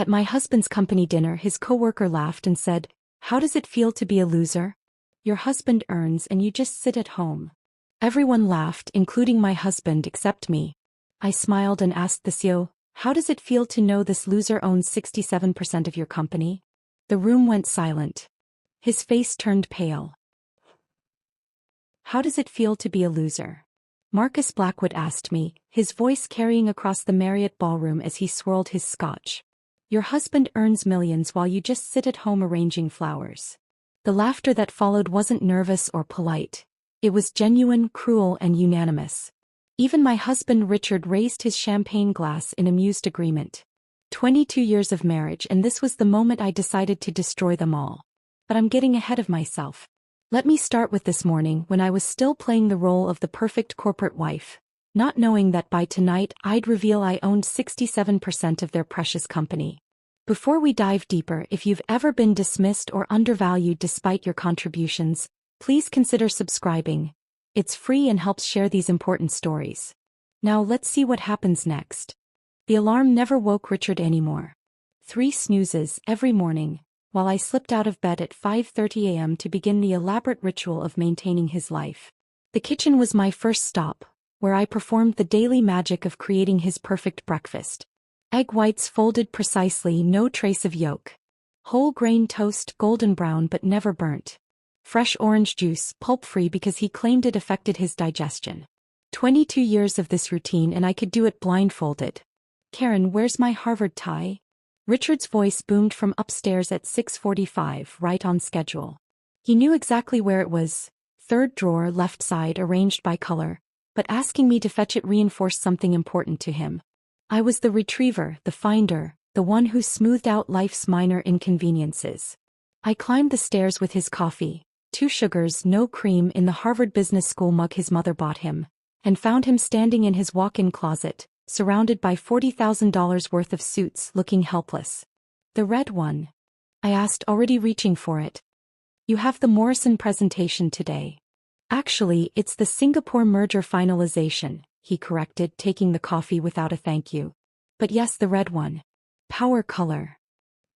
At my husband's company dinner, his coworker laughed and said, "How does it feel to be a loser? Your husband earns and you just sit at home." Everyone laughed, including my husband except me. I smiled and asked the CEO, "How does it feel to know this loser owns 67% of your company?" The room went silent. His face turned pale. "How does it feel to be a loser?" Marcus Blackwood asked me, his voice carrying across the Marriott ballroom as he swirled his scotch. "Your husband earns millions while you just sit at home arranging flowers." The laughter that followed wasn't nervous or polite. It was genuine, cruel, and unanimous. Even my husband Richard raised his champagne glass in amused agreement. 22 years of marriage, and this was the moment I decided to destroy them all. But I'm getting ahead of myself. Let me start with this morning when I was still playing the role of the perfect corporate wife, not knowing that by tonight I'd reveal I owned 67% of their precious company. Before we dive deeper, if you've ever been dismissed or undervalued despite your contributions, please consider subscribing. It's free and helps share these important stories. Now let's see what happens next. The alarm never woke Richard anymore. 3 snoozes every morning, while I slipped out of bed at 5:30 a.m. to begin the elaborate ritual of maintaining his life. The kitchen was my first stop, where I performed the daily magic of creating his perfect breakfast. Egg whites folded precisely, no trace of yolk. Whole grain toast, golden brown but never burnt. Fresh orange juice, pulp-free because he claimed it affected his digestion. 22 years of this routine and I could do it blindfolded. "Karen, where's my Harvard tie?" Richard's voice boomed from upstairs at 6:45, right on schedule. He knew exactly where it was, 3rd drawer, left side, arranged by color, but asking me to fetch it reinforced something important to him. I was the retriever, the finder, the one who smoothed out life's minor inconveniences. I climbed the stairs with his coffee, 2 sugars, no cream, in the Harvard Business School mug his mother bought him, and found him standing in his walk-in closet, surrounded by $40,000 worth of suits, looking helpless. "The red one?" I asked, already reaching for it. "You have the Morrison presentation today." "Actually, it's the Singapore merger finalization," he corrected, taking the coffee without a thank you. "But yes, the red one. Power color."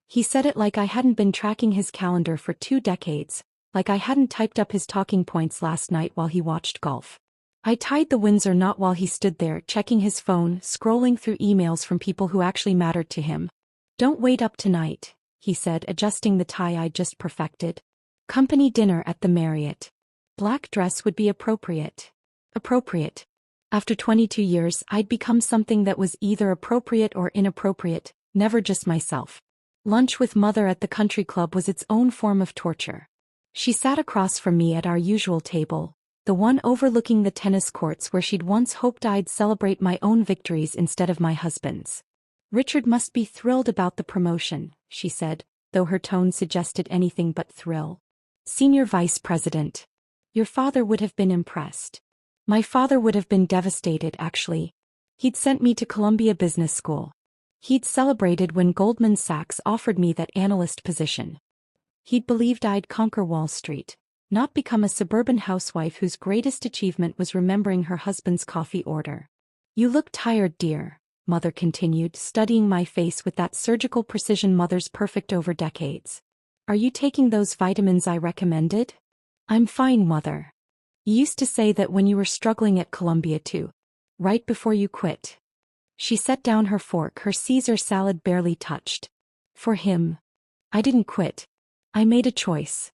He said it like I hadn't been tracking his calendar for 2 decades, like I hadn't typed up his talking points last night while he watched golf. I tied the Windsor knot while he stood there, checking his phone, scrolling through emails from people who actually mattered to him. "Don't wait up tonight," he said, adjusting the tie I'd just perfected. "Company dinner at the Marriott. Black dress would be appropriate." Appropriate. After 22 years, I'd become something that was either appropriate or inappropriate, never just myself. Lunch with Mother at the country club was its own form of torture. She sat across from me at our usual table, the one overlooking the tennis courts where she'd once hoped I'd celebrate my own victories instead of my husband's. "Richard must be thrilled about the promotion," she said, though her tone suggested anything but thrill. "Senior vice president. Your father would have been impressed." My father would have been devastated, actually. He'd sent me to Columbia Business School. He'd celebrated when Goldman Sachs offered me that analyst position. He'd believed I'd conquer Wall Street, not become a suburban housewife whose greatest achievement was remembering her husband's coffee order. "You look tired, dear," Mother continued, studying my face with that surgical precision Mother's perfect over decades. "Are you taking those vitamins I recommended?" "I'm fine, Mother. You used to say that when you were struggling at Columbia too. Right before you quit." She set down her fork, her Caesar salad barely touched. "For him. I didn't quit. I made a choice."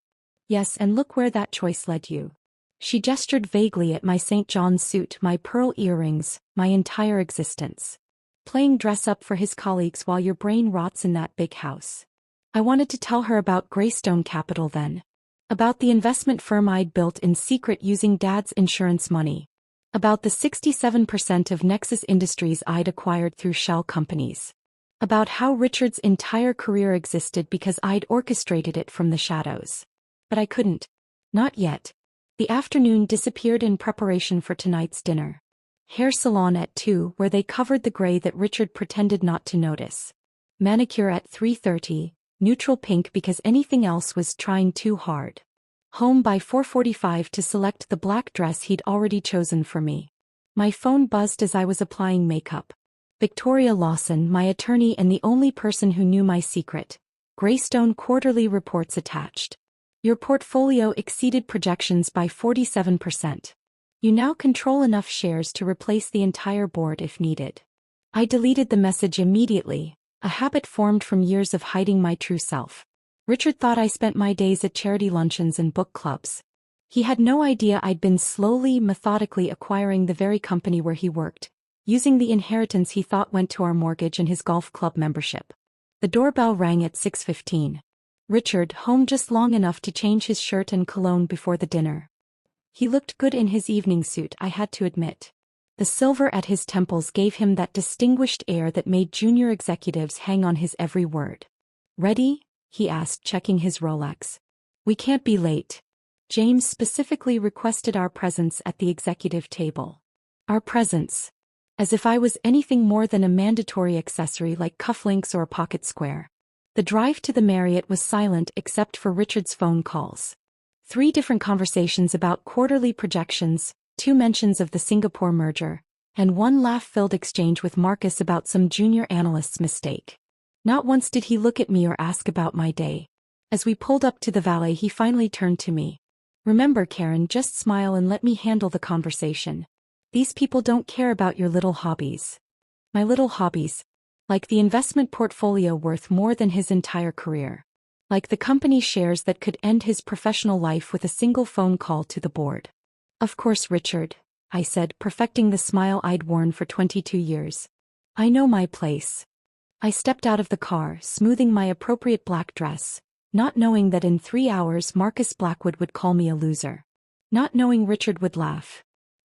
"Yes, and look where that choice led you." She gestured vaguely at my St. John's suit, my pearl earrings, my entire existence. "Playing dress-up for his colleagues while your brain rots in that big house." I wanted to tell her about Greystone Capital then. About the investment firm I'd built in secret using Dad's insurance money. About the 67% of Nexus Industries I'd acquired through shell companies. About how Richard's entire career existed because I'd orchestrated it from the shadows. But I couldn't. Not yet. The afternoon disappeared in preparation for tonight's dinner. Hair salon at 2, where they covered the gray that Richard pretended not to notice. Manicure at 3:30. Neutral pink because anything else was trying too hard. Home by 4:45 to select the black dress he'd already chosen for me. My phone buzzed as I was applying makeup. Victoria Lawson, my attorney and the only person who knew my secret. Greystone quarterly reports attached. Your portfolio exceeded projections by 47%. You now control enough shares to replace the entire board if needed. I deleted the message immediately, a habit formed from years of hiding my true self. Richard thought I spent my days at charity luncheons and book clubs. He had no idea I'd been slowly, methodically acquiring the very company where he worked, using the inheritance he thought went to our mortgage and his golf club membership. The doorbell rang at 6:15. Richard, home just long enough to change his shirt and cologne before the dinner. He looked good in his evening suit, I had to admit. The silver at his temples gave him that distinguished air that made junior executives hang on his every word. Ready? He asked, checking his Rolex. We can't be late. James specifically requested our presence at the executive table. Our presence. As if I was anything more than a mandatory accessory like cufflinks or a pocket square. The drive to the Marriott was silent except for Richard's phone calls. 3 different conversations about quarterly projections, 2 mentions of the Singapore merger, and 1 laugh-filled exchange with Marcus about some junior analyst's mistake. Not once did he look at me or ask about my day. As we pulled up to the valet, he finally turned to me. Remember, Karen, just smile and let me handle the conversation. These people don't care about your little hobbies. My little hobbies. Like the investment portfolio worth more than his entire career. Like the company shares that could end his professional life with a single phone call to the board. Of course, Richard, I said, perfecting the smile I'd worn for 22 years. I know my place. I stepped out of the car, smoothing my appropriate black dress, not knowing that in 3 hours Marcus Blackwood would call me a loser. Not knowing Richard would laugh.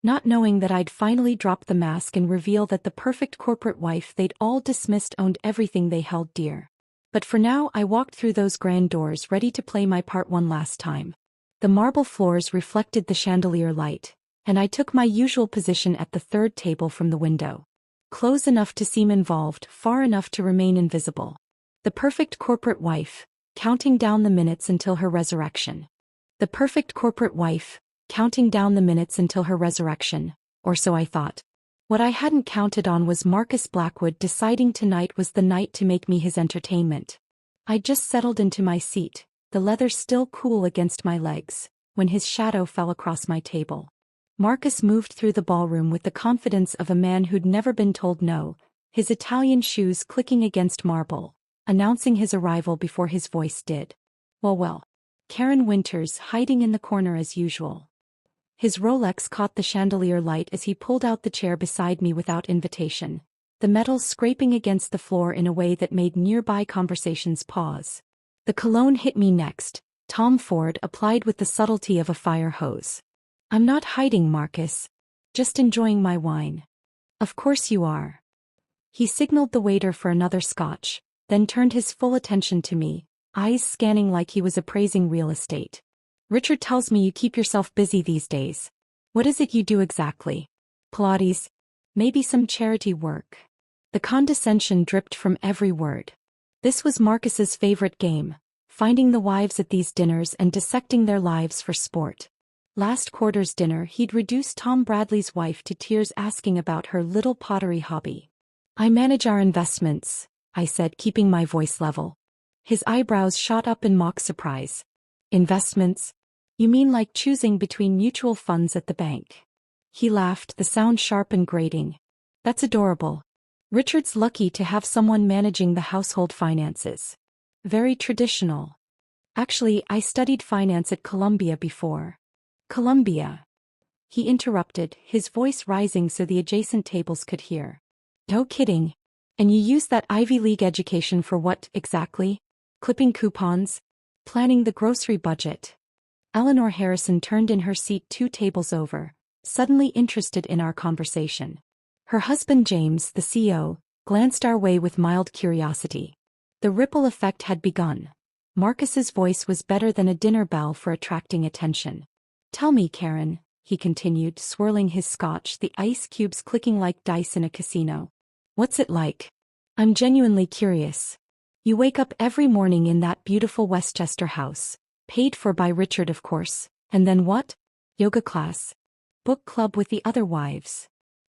Not knowing that I'd finally drop the mask and reveal that the perfect corporate wife they'd all dismissed owned everything they held dear. But for now I walked through those grand doors ready to play my part one last time. The marble floors reflected the chandelier light, and I took my usual position at the 3rd table from the window. Close enough to seem involved, far enough to remain invisible. The perfect corporate wife, counting down the minutes until her resurrection. The perfect corporate wife, counting down the minutes until her resurrection, or so I thought. What I hadn't counted on was Marcus Blackwood deciding tonight was the night to make me his entertainment. I'd just settled into my seat, the leather still cool against my legs, when his shadow fell across my table. Marcus moved through the ballroom with the confidence of a man who'd never been told no, his Italian shoes clicking against marble, announcing his arrival before his voice did. Well. Karen Winters hiding in the corner as usual. His Rolex caught the chandelier light as he pulled out the chair beside me without invitation, the metal scraping against the floor in a way that made nearby conversations pause. The cologne hit me next, Tom Ford applied with the subtlety of a fire hose. I'm not hiding, Marcus. Just enjoying my wine. Of course you are. He signaled the waiter for another scotch, then turned his full attention to me, eyes scanning like he was appraising real estate. Richard tells me you keep yourself busy these days. What is it you do exactly? Pilates? Maybe some charity work. The condescension dripped from every word. This was Marcus's favorite game, finding the wives at these dinners and dissecting their lives for sport. Last quarter's dinner he'd reduced Tom Bradley's wife to tears asking about her little pottery hobby. I manage our investments, I said, keeping my voice level. His eyebrows shot up in mock surprise. Investments? You mean like choosing between mutual funds at the bank? He laughed, the sound sharp and grating. That's adorable. Richard's lucky to have someone managing the household finances. Very traditional. Actually, I studied finance at Columbia before. Columbia? He interrupted, his voice rising so the adjacent tables could hear. No kidding. And you used that Ivy League education for what, exactly? Clipping coupons? Planning the grocery budget? Eleanor Harrison turned in her seat 2 tables over, suddenly interested in our conversation. Her husband James, the CEO, glanced our way with mild curiosity. The ripple effect had begun. Marcus's voice was better than a dinner bell for attracting attention. Tell me, Karen, he continued, swirling his scotch, the ice cubes clicking like dice in a casino. What's it like? I'm genuinely curious. You wake up every morning in that beautiful Westchester house, paid for by Richard of course, and then what? Yoga class. Book club with the other wives.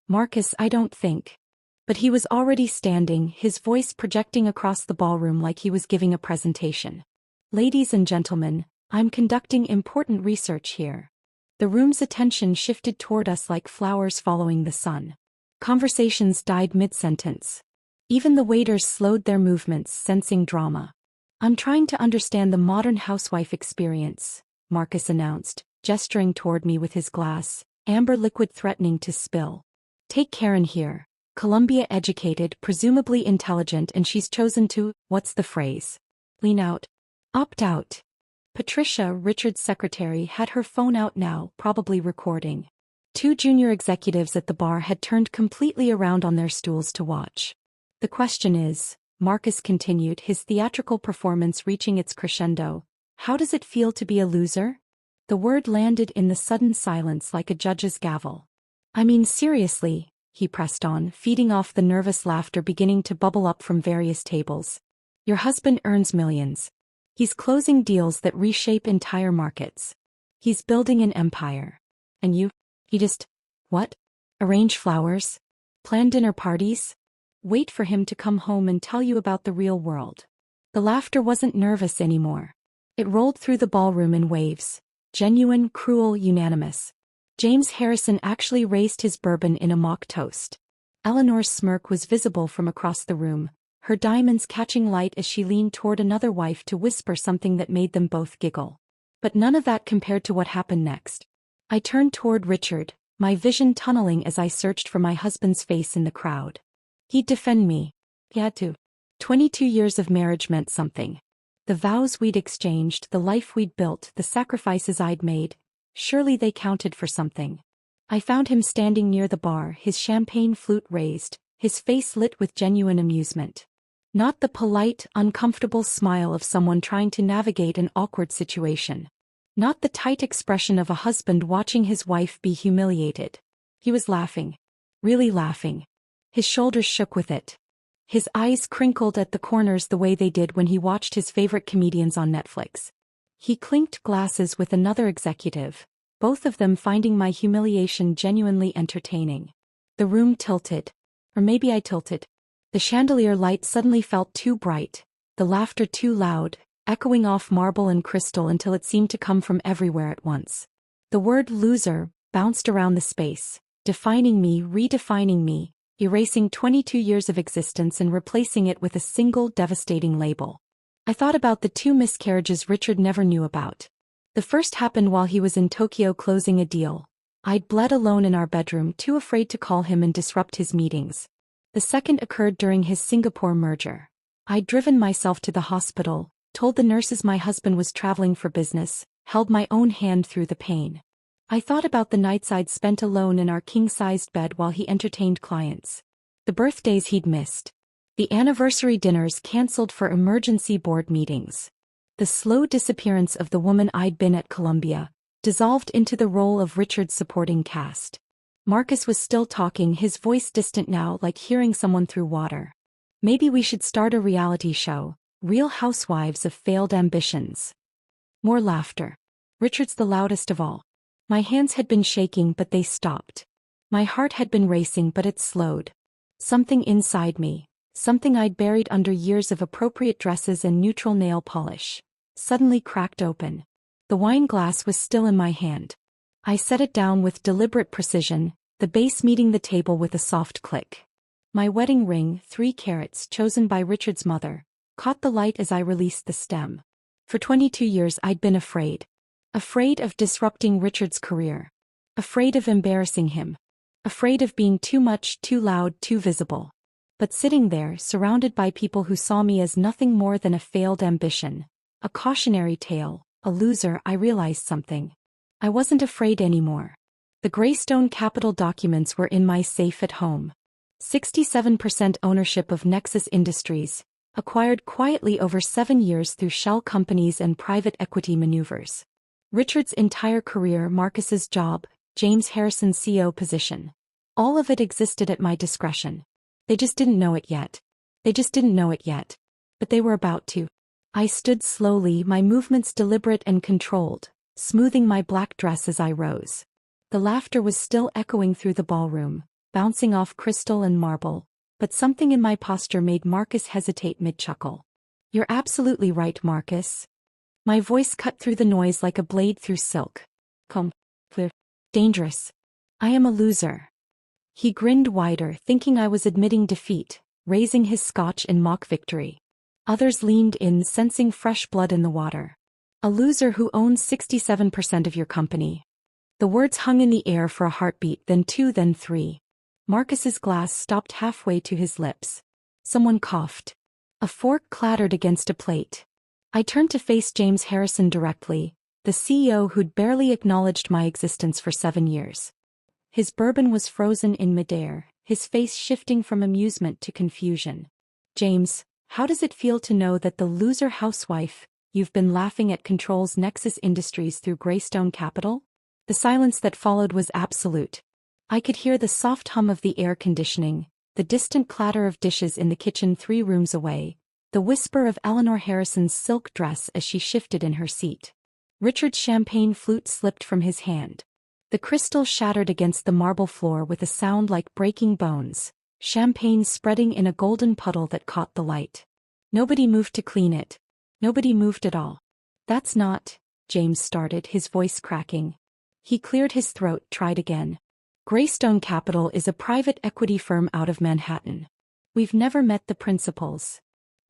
Marcus, I don't think. But he was already standing, his voice projecting across the ballroom like he was giving a presentation. "Ladies and gentlemen, I'm conducting important research here." The room's attention shifted toward us like flowers following the sun. Conversations died mid-sentence. Even the waiters slowed their movements, sensing drama. "I'm trying to understand the modern housewife experience," Marcus announced, gesturing toward me with his glass, amber liquid threatening to spill. "Take Karen here. Columbia educated, presumably intelligent, and she's chosen to, what's the phrase? Lean out. Opt out." Patricia, Richard's secretary, had her phone out now, probably recording. Two junior executives at the bar had turned completely around on their stools to watch. "The question is," Marcus continued, his theatrical performance reaching its crescendo, "how does it feel to be a loser?" The word landed in the sudden silence like a judge's gavel. "I mean seriously," he pressed on, feeding off the nervous laughter beginning to bubble up from various tables. "Your husband earns millions. He's closing deals that reshape entire markets. He's building an empire. And he just, what? Arrange flowers? Plan dinner parties? Wait for him to come home and tell you about the real world." The laughter wasn't nervous anymore. It rolled through the ballroom in waves. Genuine, cruel, unanimous. James Harrison actually raised his bourbon in a mock toast. Eleanor's smirk was visible from across the room, her diamonds catching light as she leaned toward another wife to whisper something that made them both giggle. But none of that compared to what happened next. I turned toward Richard, my vision tunneling as I searched for my husband's face in the crowd. He'd defend me. He had to. 22 years of marriage meant something. The vows we'd exchanged, the life we'd built, the sacrifices I'd made, surely they counted for something. I found him standing near the bar, his champagne flute raised, his face lit with genuine amusement. Not the polite, uncomfortable smile of someone trying to navigate an awkward situation. Not the tight expression of a husband watching his wife be humiliated. He was laughing. Really laughing. His shoulders shook with it. His eyes crinkled at the corners the way they did when he watched his favorite comedians on Netflix. He clinked glasses with another executive, both of them finding my humiliation genuinely entertaining. The room tilted. Or maybe I tilted. The chandelier light suddenly felt too bright, the laughter too loud, echoing off marble and crystal until it seemed to come from everywhere at once. The word loser bounced around the space, defining me, redefining me, erasing 22 years of existence and replacing it with a single devastating label. I thought about the two miscarriages Richard never knew about. The first happened while he was in Tokyo closing a deal. I'd bled alone in our bedroom, too afraid to call him and disrupt his meetings. The second occurred during his Singapore merger. I'd driven myself to the hospital, told the nurses my husband was traveling for business, held my own hand through the pain. I thought about the nights I'd spent alone in our king-sized bed while he entertained clients. The birthdays he'd missed. The anniversary dinners canceled for emergency board meetings. The slow disappearance of the woman I'd been at Columbia, dissolved into the role of Richard's supporting cast. Marcus was still talking, his voice distant now, like hearing someone through water. "Maybe we should start a reality show, Real Housewives of Failed Ambitions." More laughter. Richard's the loudest of all. My hands had been shaking, but they stopped. My heart had been racing, but it slowed. Something inside me, something I'd buried under years of appropriate dresses and neutral nail polish, suddenly cracked open. The wine glass was still in my hand. I set it down with deliberate precision, the base meeting the table with a soft click. My wedding ring, 3 carats, chosen by Richard's mother, caught the light as I released the stem. For 22 years I'd been afraid. Afraid of disrupting Richard's career. Afraid of embarrassing him. Afraid of being too much, too loud, too visible. But sitting there, surrounded by people who saw me as nothing more than a failed ambition, a cautionary tale, a loser, I realized something. I wasn't afraid anymore. The Greystone Capital documents were in my safe at home. 67% ownership of Nexus Industries, acquired quietly over 7 years through shell companies and private equity maneuvers. Richard's entire career, Marcus's job, James Harrison's CEO position. All of it existed at my discretion. They just didn't know it yet. But they were about to. I stood slowly, my movements deliberate and controlled, smoothing my black dress as I rose. The laughter was still echoing through the ballroom, bouncing off crystal and marble, but something in my posture made Marcus hesitate mid-chuckle. You're absolutely right, Marcus. My voice cut through the noise like a blade through silk. Clear. Dangerous. I am a loser. He grinned wider, thinking I was admitting defeat, raising his scotch in mock victory. Others leaned in, sensing fresh blood in the water. A loser who owns 67% of your company. The words hung in the air for a heartbeat, then two, then three. Marcus's glass stopped halfway to his lips. Someone coughed. A fork clattered against a plate. I turned to face James Harrison directly, the CEO who'd barely acknowledged my existence for 7 years. His bourbon was frozen in midair, his face shifting from amusement to confusion. James, how does it feel to know that the loser housewife you've been laughing at controls Nexus Industries through Greystone Capital? The silence that followed was absolute. I could hear the soft hum of the air conditioning, the distant clatter of dishes in the kitchen 3 rooms away, the whisper of Eleanor Harrison's silk dress as she shifted in her seat. Richard's champagne flute slipped from his hand. The crystal shattered against the marble floor with a sound like breaking bones, champagne spreading in a golden puddle that caught the light. Nobody moved to clean it. Nobody moved at all. That's not, James started, his voice cracking. He cleared his throat, tried again. Greystone Capital is a private equity firm out of Manhattan. We've never met the principals.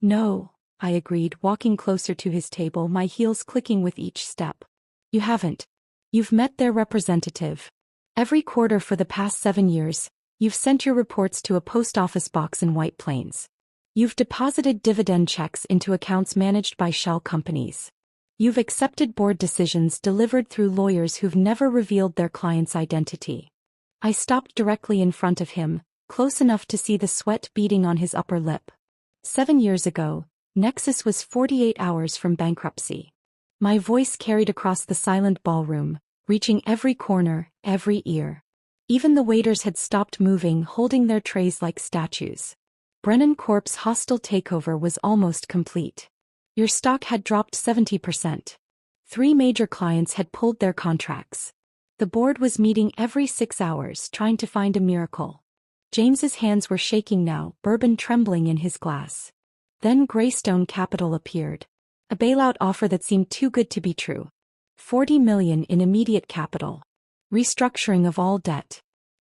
No, I agreed, walking closer to his table, my heels clicking with each step. You haven't. You've met their representative. Every quarter for the past 7 years, you've sent your reports to a post office box in White Plains. You've deposited dividend checks into accounts managed by shell companies. You've accepted board decisions delivered through lawyers who've never revealed their client's identity. I stopped directly in front of him, close enough to see the sweat beading on his upper lip. 7 years ago, Nexus was 48 hours from bankruptcy. My voice carried across the silent ballroom, reaching every corner, every ear. Even the waiters had stopped moving, holding their trays like statues. Brennan Corp's hostile takeover was almost complete. Your stock had dropped 70%. 3 major clients had pulled their contracts. The board was meeting every 6 hours, trying to find a miracle. James's hands were shaking now, bourbon trembling in his glass. Then Greystone Capital appeared. A bailout offer that seemed too good to be true. $40 million in immediate capital. Restructuring of all debt.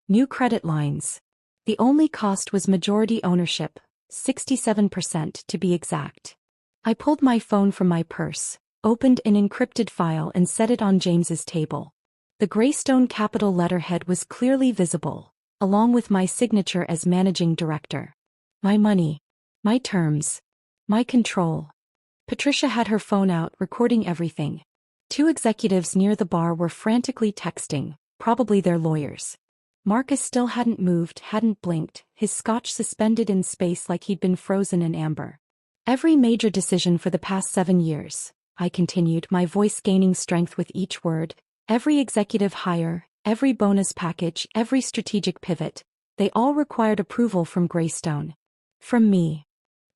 New credit lines. The only cost was majority ownership, 67% to be exact. I pulled my phone from my purse, opened an encrypted file and set it on James's table. The Greystone Capital letterhead was clearly visible, along with my signature as managing director. My money. My terms. My control. Patricia had her phone out, recording everything. 2 executives near the bar were frantically texting, probably their lawyers. Marcus still hadn't moved, hadn't blinked, his scotch suspended in space like he'd been frozen in amber. Every major decision for the past 7 years, I continued, my voice gaining strength with each word, every executive hire, every bonus package, every strategic pivot, they all required approval from Greystone. From me.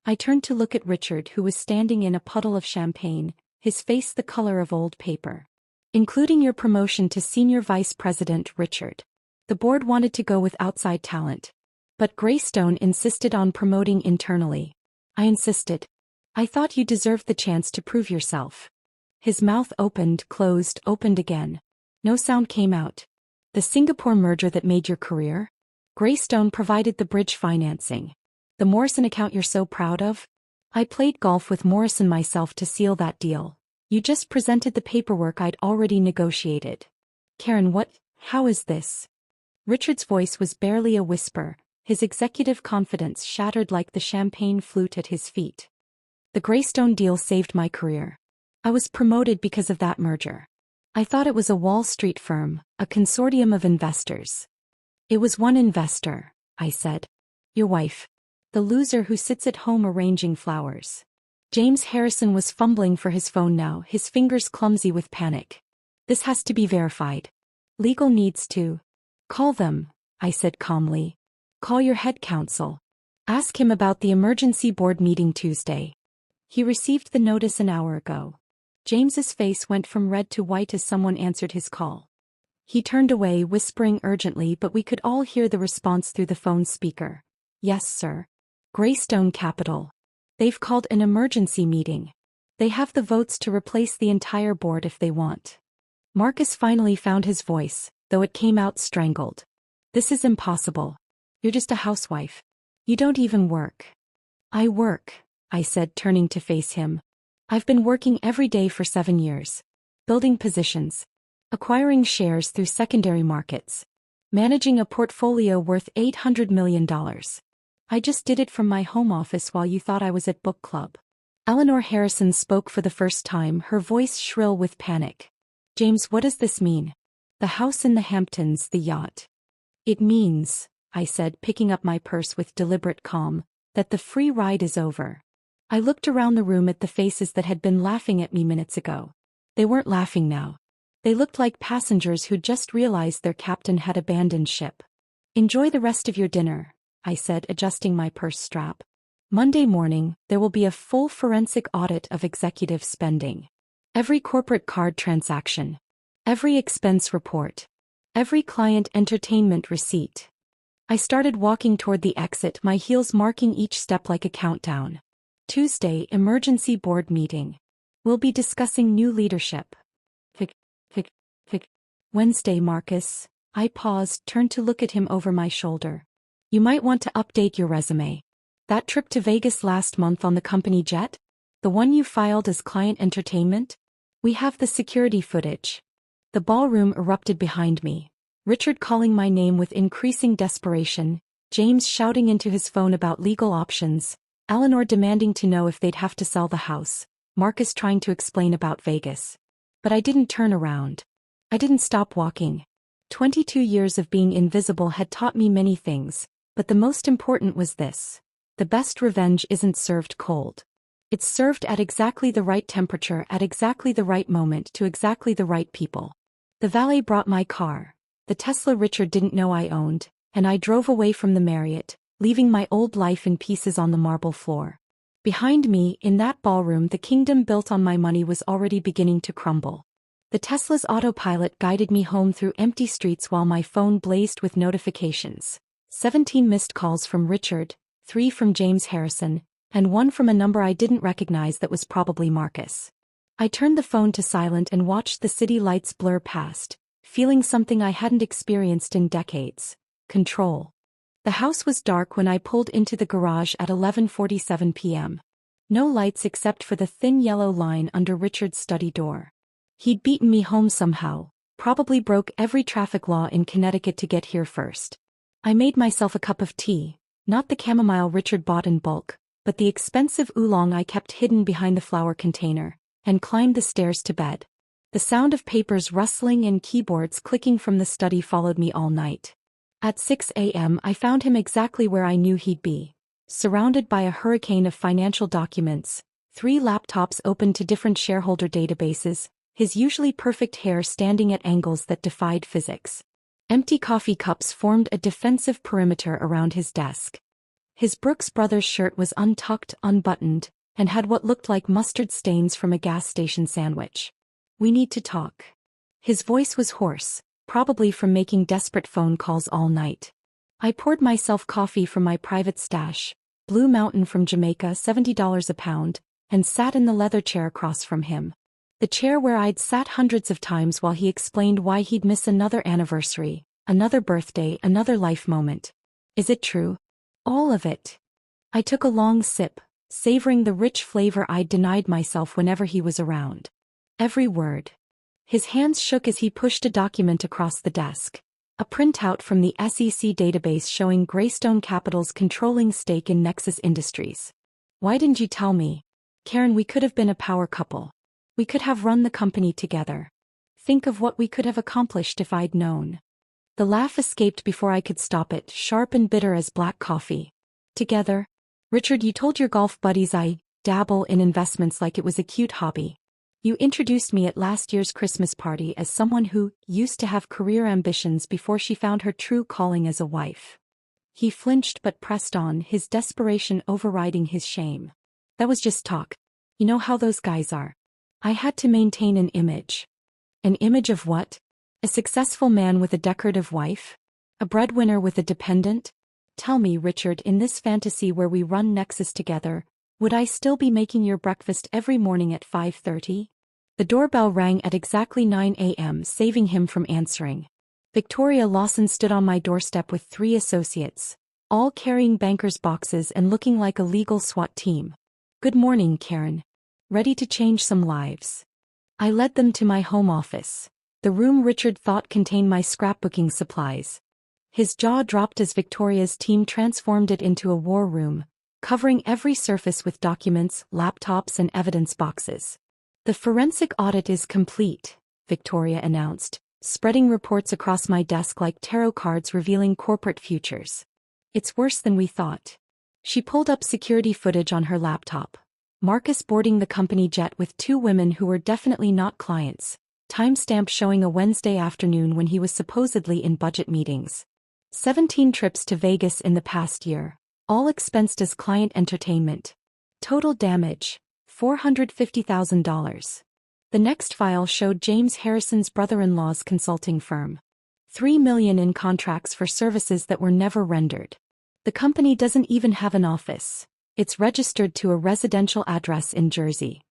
I turned to look at Richard, who was standing in a puddle of champagne, his face the color of old paper. Including your promotion to senior vice president, Richard. The board wanted to go with outside talent. But Greystone insisted on promoting internally. I insisted. I thought you deserved the chance to prove yourself. His mouth opened, closed, opened again. No sound came out. The Singapore merger that made your career? Greystone provided the bridge financing. The Morrison account you're so proud of? I played golf with Morrison myself to seal that deal. You just presented the paperwork I'd already negotiated. Karen, how is this? Richard's voice was barely a whisper, his executive confidence shattered like the champagne flute at his feet. The Greystone deal saved my career. I was promoted because of that merger. I thought it was a Wall Street firm, a consortium of investors. It was one investor, I said. Your wife. The loser who sits at home arranging flowers. James Harrison was fumbling for his phone now, his fingers clumsy with panic. This has to be verified. Legal needs to. Call them, I said calmly. Call your head counsel. Ask him about the emergency board meeting Tuesday. He received the notice an hour ago. James's face went from red to white as someone answered his call. He turned away, whispering urgently, but we could all hear the response through the phone speaker. Yes, sir. Greystone Capital. They've called an emergency meeting. They have the votes to replace the entire board if they want. Marcus finally found his voice, though it came out strangled. This is impossible. You're just a housewife. You don't even work. I work, I said, turning to face him. I've been working every day for 7 years. Building positions. Acquiring shares through secondary markets. Managing a portfolio worth $800 million. I just did it from my home office while you thought I was at book club. Eleanor Harrison spoke for the first time, her voice shrill with panic. James, what does this mean? The house in the Hamptons, the yacht. It means, I said, picking up my purse with deliberate calm, that the free ride is over. I looked around the room at the faces that had been laughing at me minutes ago. They weren't laughing now. They looked like passengers who'd just realized their captain had abandoned ship. Enjoy the rest of your dinner, I said, adjusting my purse strap. Monday morning, there will be a full forensic audit of executive spending. Every corporate card transaction. Every expense report. Every client entertainment receipt. I started walking toward the exit, my heels marking each step like a countdown. Tuesday, emergency board meeting. We'll be discussing new leadership. Wednesday, Marcus. I paused, turned to look at him over my shoulder. You might want to update your resume. That trip to Vegas last month on the company jet? The one you filed as client entertainment? We have the security footage. The ballroom erupted behind me. Richard calling my name with increasing desperation, James shouting into his phone about legal options, Eleanor demanding to know if they'd have to sell the house, Marcus trying to explain about Vegas. But I didn't turn around. I didn't stop walking. 22 years of being invisible had taught me many things, but the most important was this. The best revenge isn't served cold. It's served at exactly the right temperature at exactly the right moment to exactly the right people. The valet brought my car, the Tesla Richard didn't know I owned, and I drove away from the Marriott, leaving my old life in pieces on the marble floor. Behind me, in that ballroom, the kingdom built on my money was already beginning to crumble. The Tesla's autopilot guided me home through empty streets while my phone blazed with notifications. 17 missed calls from Richard, 3 from James Harrison, and 1 from a number I didn't recognize that was probably Marcus. I turned the phone to silent and watched the city lights blur past, feeling something I hadn't experienced in decades. Control. The house was dark when I pulled into the garage at 11:47 p.m. No lights except for the thin yellow line under Richard's study door. He'd beaten me home somehow, probably broke every traffic law in Connecticut to get here first. I made myself a cup of tea, not the chamomile Richard bought in bulk, but the expensive oolong I kept hidden behind the flower container, and climbed the stairs to bed. The sound of papers rustling and keyboards clicking from the study followed me all night. At 6 a.m. I found him exactly where I knew he'd be. Surrounded by a hurricane of financial documents, 3 laptops open to different shareholder databases, his usually perfect hair standing at angles that defied physics. Empty coffee cups formed a defensive perimeter around his desk. His Brooks Brothers shirt was untucked, unbuttoned, and had what looked like mustard stains from a gas station sandwich. We need to talk. His voice was hoarse, probably from making desperate phone calls all night. I poured myself coffee from my private stash, Blue Mountain from Jamaica, $70 a pound, and sat in the leather chair across from him. The chair where I'd sat hundreds of times while he explained why he'd miss another anniversary, another birthday, another life moment. Is it true? All of it. I took a long sip, savoring the rich flavor I'd denied myself whenever he was around. Every word. His hands shook as he pushed a document across the desk. A printout from the SEC database showing Greystone Capital's controlling stake in Nexus Industries. Why didn't you tell me? Karen, we could have been a power couple. We could have run the company together. Think of what we could have accomplished if I'd known. The laugh escaped before I could stop it, sharp and bitter as black coffee. Together? Richard, you told your golf buddies I dabble in investments like it was a cute hobby. You introduced me at last year's Christmas party as someone who used to have career ambitions before she found her true calling as a wife. He flinched but pressed on, his desperation overriding his shame. That was just talk. You know how those guys are. I had to maintain an image. An image of what? A successful man with a decorative wife? A breadwinner with a dependent? Tell me, Richard, in this fantasy where we run Nexus together, would I still be making your breakfast every morning at 5:30? The doorbell rang at exactly 9 a.m., saving him from answering. Victoria Lawson stood on my doorstep with 3 associates, all carrying bankers' boxes and looking like a legal SWAT team. Good morning, Karen. Ready to change some lives? I led them to my home office. The room Richard thought contained my scrapbooking supplies. His jaw dropped as Victoria's team transformed it into a war room, covering every surface with documents, laptops, and evidence boxes. The forensic audit is complete, Victoria announced, spreading reports across my desk like tarot cards revealing corporate futures. It's worse than we thought. She pulled up security footage on her laptop. Marcus boarding the company jet with 2 women who were definitely not clients. Timestamp showing a Wednesday afternoon when he was supposedly in budget meetings. 17 trips to Vegas in the past year, all expensed as client entertainment. Total damage, $450,000. The next file showed James Harrison's brother-in-law's consulting firm. $3 million in contracts for services that were never rendered. The company doesn't even have an office. It's registered to a residential address in Jersey.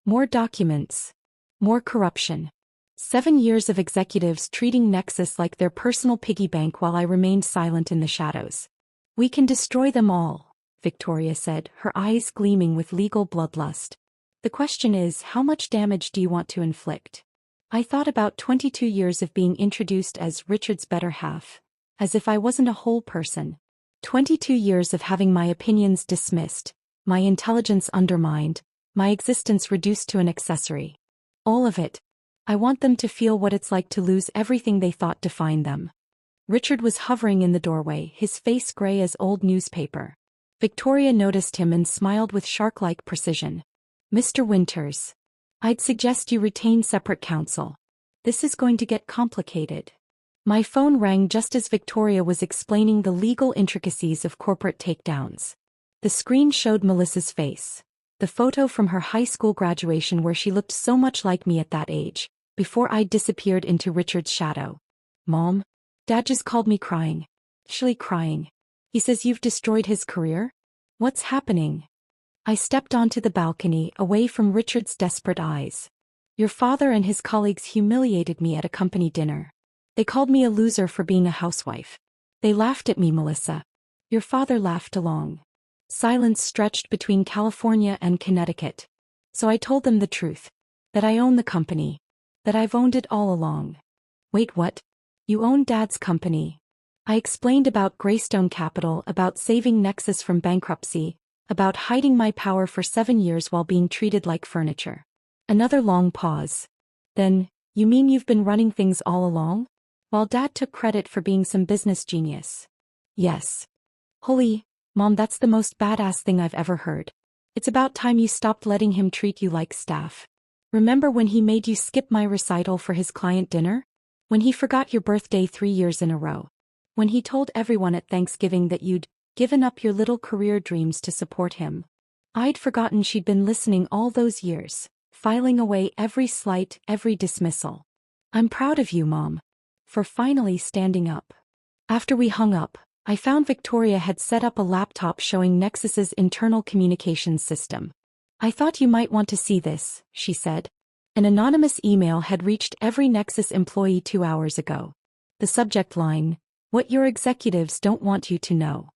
More documents. More corruption. 7 years of executives treating Nexus like their personal piggy bank while I remained silent in the shadows. We can destroy them all, Victoria said, her eyes gleaming with legal bloodlust. The question is, how much damage do you want to inflict? I thought about 22 years of being introduced as Richard's better half. As if I wasn't a whole person. 22 years of having my opinions dismissed, my intelligence undermined, my existence reduced to an accessory. All of it. I want them to feel what it's like to lose everything they thought defined them. Richard was hovering in the doorway, his face gray as old newspaper. Victoria noticed him and smiled with shark-like precision. Mr. Winters. I'd suggest you retain separate counsel. This is going to get complicated. My phone rang just as Victoria was explaining the legal intricacies of corporate takedowns. The screen showed Melissa's face. The photo from her high school graduation where she looked so much like me at that age, before I disappeared into Richard's shadow. Mom? Dad just called me crying. Actually crying. He says you've destroyed his career? What's happening? I stepped onto the balcony, away from Richard's desperate eyes. Your father and his colleagues humiliated me at a company dinner. They called me a loser for being a housewife. They laughed at me, Melissa. Your father laughed along. Silence stretched between California and Connecticut. So I told them the truth. That I own the company. That I've owned it all along. Wait, what? You own Dad's company? I explained about Greystone Capital, about saving Nexus from bankruptcy, about hiding my power for 7 years while being treated like furniture. Another long pause. Then, you mean you've been running things all along? While Dad took credit for being some business genius. Yes. Holy, Mom, that's the most badass thing I've ever heard. It's about time you stopped letting him treat you like staff. Remember when he made you skip my recital for his client dinner? When he forgot your birthday 3 years in a row? When he told everyone at Thanksgiving that you'd given up your little career dreams to support him? I'd forgotten she'd been listening all those years, filing away every slight, every dismissal. I'm proud of you, Mom. For finally standing up. After we hung up, I found Victoria had set up a laptop showing Nexus's internal communications system. I thought you might want to see this, she said. An anonymous email had reached every Nexus employee 2 hours ago. The subject line, what your executives don't want you to know.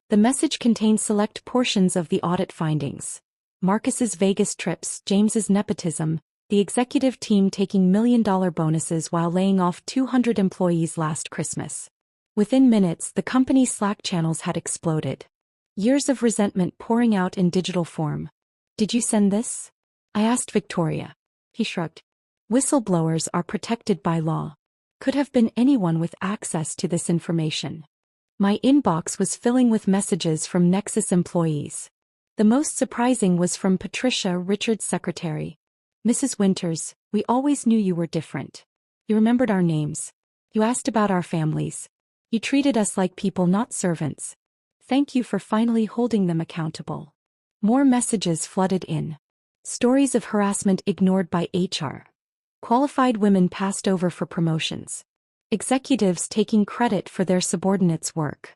The message contained select portions of the audit findings. Marcus's Vegas trips, James's nepotism, the executive team taking million-dollar bonuses while laying off 200 employees last Christmas. Within minutes, the company's Slack channels had exploded. Years of resentment pouring out in digital form. Did you send this? I asked Victoria. He shrugged. Whistleblowers are protected by law. Could have been anyone with access to this information. My inbox was filling with messages from Nexus employees. The most surprising was from Patricia, Richard's secretary. Mrs. Winters, we always knew you were different. You remembered our names. You asked about our families. You treated us like people, not servants. Thank you for finally holding them accountable. More messages flooded in. Stories of harassment ignored by HR. Qualified women passed over for promotions. Executives taking credit for their subordinates' work.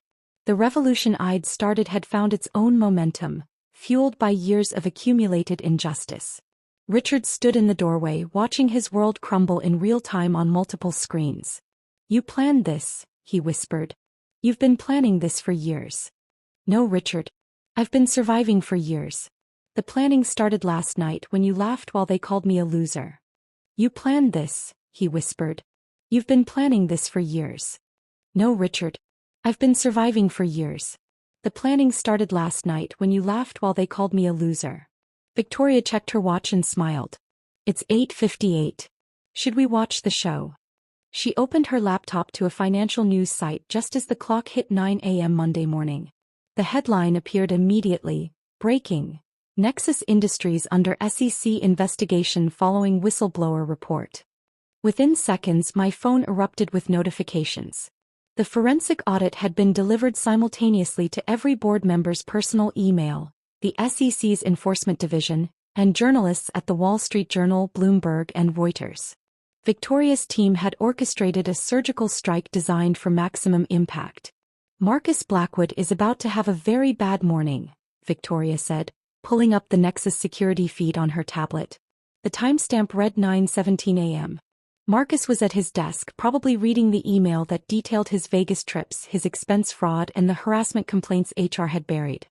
The revolution I'd started had found its own momentum, fueled by years of accumulated injustice. Richard stood in the doorway, watching his world crumble in real time on multiple screens. "You planned this," he whispered. "You've been planning this for years." "No, Richard. I've been surviving for years. The planning started last night when you laughed while they called me a loser." "You planned this," he whispered. "You've been planning this for years." "No, Richard. I've been surviving for years. The planning started last night when you laughed while they called me a loser." Victoria checked her watch and smiled. "It's 8:58. Should we watch the show?" She opened her laptop to a financial news site just as the clock hit 9 a.m. Monday morning. The headline appeared immediately: "Breaking. Nexus Industries under SEC investigation following whistleblower report." Within seconds, my phone erupted with notifications. The forensic audit had been delivered simultaneously to every board member's personal email, the SEC's enforcement division, and journalists at the Wall Street Journal, Bloomberg, and Reuters. Victoria's team had orchestrated a surgical strike designed for maximum impact. "Marcus Blackwood is about to have a very bad morning," Victoria said, pulling up the Nexus security feed on her tablet. The timestamp read 9:17 a.m. Marcus was at his desk, probably reading the email that detailed his Vegas trips, his expense fraud, and the harassment complaints HR had buried.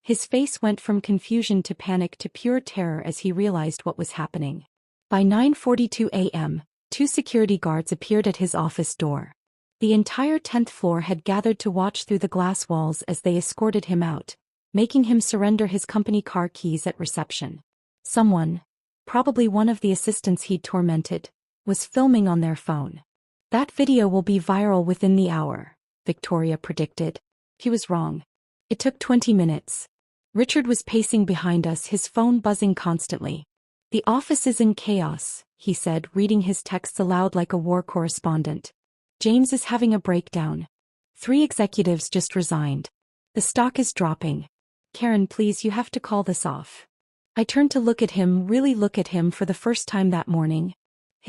His face went from confusion to panic to pure terror as he realized what was happening. By 9:42 a.m., 2 security guards appeared at his office door. The entire 10th floor had gathered to watch through the glass walls as they escorted him out, making him surrender his company car keys at reception. Someone, probably one of the assistants he'd tormented, was filming on their phone. "That video will be viral within the hour," Victoria predicted. He was wrong. It took 20 minutes. Richard was pacing behind us, his phone buzzing constantly. "The office is in chaos," he said, reading his texts aloud like a war correspondent. "James is having a breakdown. 3 executives just resigned. The stock is dropping. Karen, please, you have to call this off." I turned to look at him, really look at him for the first time that morning.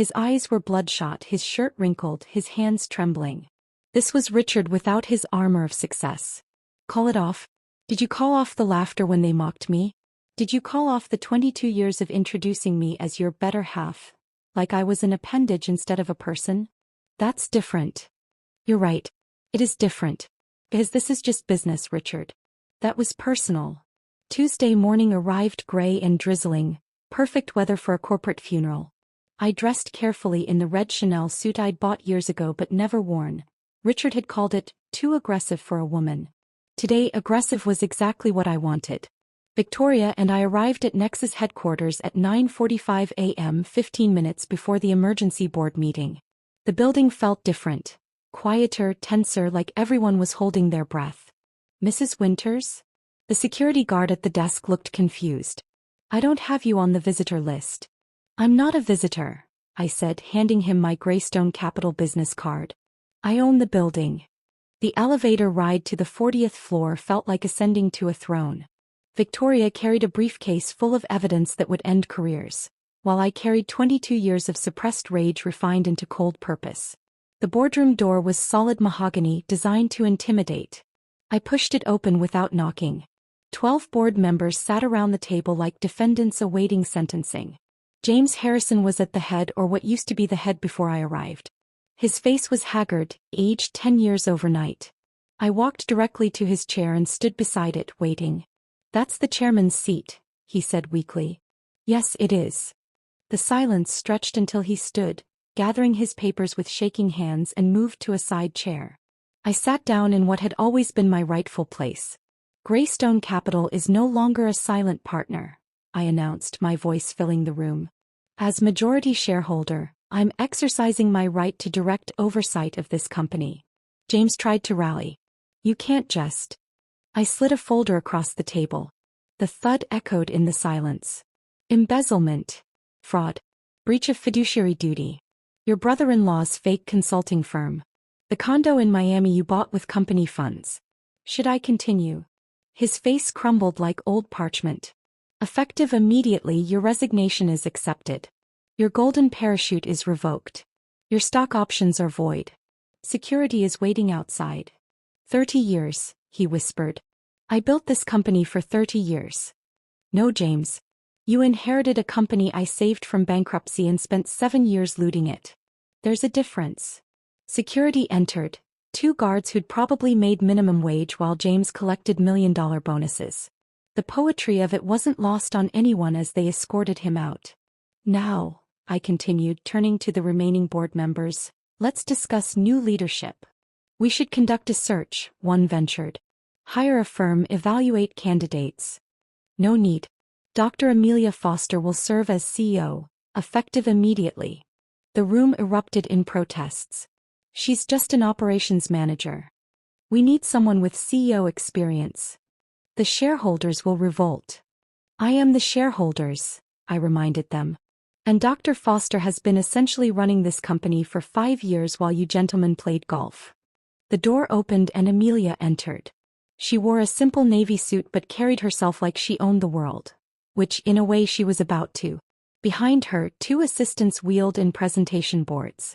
His eyes were bloodshot, his shirt wrinkled, his hands trembling. This was Richard without his armor of success. "Call it off? Did you call off the laughter when they mocked me? Did you call off the 22 years of introducing me as your better half, like I was an appendage instead of a person? That's different." "You're right. It is different. Because this is just business, Richard." That was personal. Tuesday morning arrived gray and drizzling, perfect weather for a corporate funeral. I dressed carefully in the red Chanel suit I'd bought years ago but never worn. Richard had called it too aggressive for a woman. Today, aggressive was exactly what I wanted. Victoria and I arrived at Nexus headquarters at 9:45 a.m., 15 minutes before the emergency board meeting. The building felt different. Quieter, tenser, like everyone was holding their breath. "Mrs. Winters?" The security guard at the desk looked confused. "I don't have you on the visitor list." "I'm not a visitor," I said, handing him my Greystone Capital business card. "I own the building." The elevator ride to the 40th floor felt like ascending to a throne. Victoria carried a briefcase full of evidence that would end careers, while I carried 22 years of suppressed rage refined into cold purpose. The boardroom door was solid mahogany, designed to intimidate. I pushed it open without knocking. 12 board members sat around the table like defendants awaiting sentencing. James Harrison was at the head, or what used to be the head before I arrived. His face was haggard, aged 10 years overnight. I walked directly to his chair and stood beside it, waiting. "That's the chairman's seat," he said weakly. "Yes, it is." The silence stretched until he stood, gathering his papers with shaking hands, and moved to a side chair. I sat down in what had always been my rightful place. "Greystone Capital is no longer a silent partner," I announced, my voice filling the room. "As majority shareholder, I'm exercising my right to direct oversight of this company." James tried to rally. "You can't just..." I slid a folder across the table. The thud echoed in the silence. "Embezzlement. Fraud. Breach of fiduciary duty. Your brother-in-law's fake consulting firm. The condo in Miami you bought with company funds." Should I continue? His face crumbled like old parchment. "Effective immediately, your resignation is accepted. Your golden parachute is revoked. Your stock options are void. Security is waiting outside. 30 years, he whispered. I built this company for 30 years. No, James. You inherited a company I saved from bankruptcy and spent 7 years looting it. There's a difference. Security entered, 2 guards who'd probably made minimum wage while James collected million-dollar bonuses. The poetry of it wasn't lost on anyone as they escorted him out. Now, I continued, turning to the remaining board members, let's discuss new leadership. We should conduct a search, one ventured. Hire a firm, evaluate candidates. No need. Dr. Amelia Foster will serve as CEO, effective immediately. The room erupted in protests. She's just an operations manager. We need someone with CEO experience. The shareholders will revolt. I am the shareholders, I reminded them. And Dr. Foster has been essentially running this company for 5 years while you gentlemen played golf. The door opened and Amelia entered. She wore a simple navy suit but carried herself like she owned the world. Which, in a way, she was about to. Behind her, 2 assistants wheeled in presentation boards.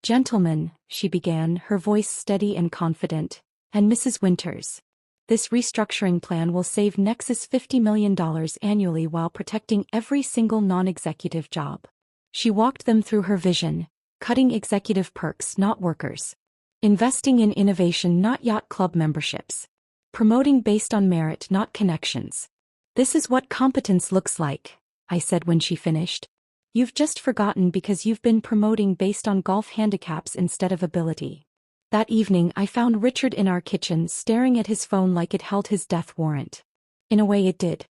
Gentlemen, she began, her voice steady and confident, and Mrs. Winters. This restructuring plan will save Nexus $50 million annually while protecting every single non-executive job. She walked them through her vision, cutting executive perks, not workers. Investing in innovation, not yacht club memberships. Promoting based on merit, not connections. This is what competence looks like, I said when she finished. You've just forgotten because you've been promoting based on golf handicaps instead of ability. That evening I found Richard in our kitchen staring at his phone like it held his death warrant. In a way it did.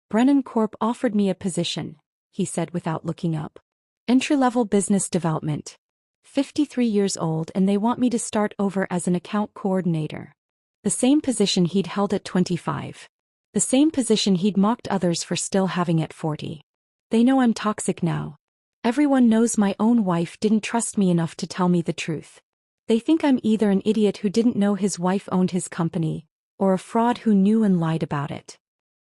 Brennan Corp offered me a position, he said without looking up. Entry-level business development. 53 years old and they want me to start over as an account coordinator. The same position he'd held at 25. The same position he'd mocked others for still having at 40. They know I'm toxic now. Everyone knows my own wife didn't trust me enough to tell me the truth. They think I'm either an idiot who didn't know his wife owned his company, or a fraud who knew and lied about it.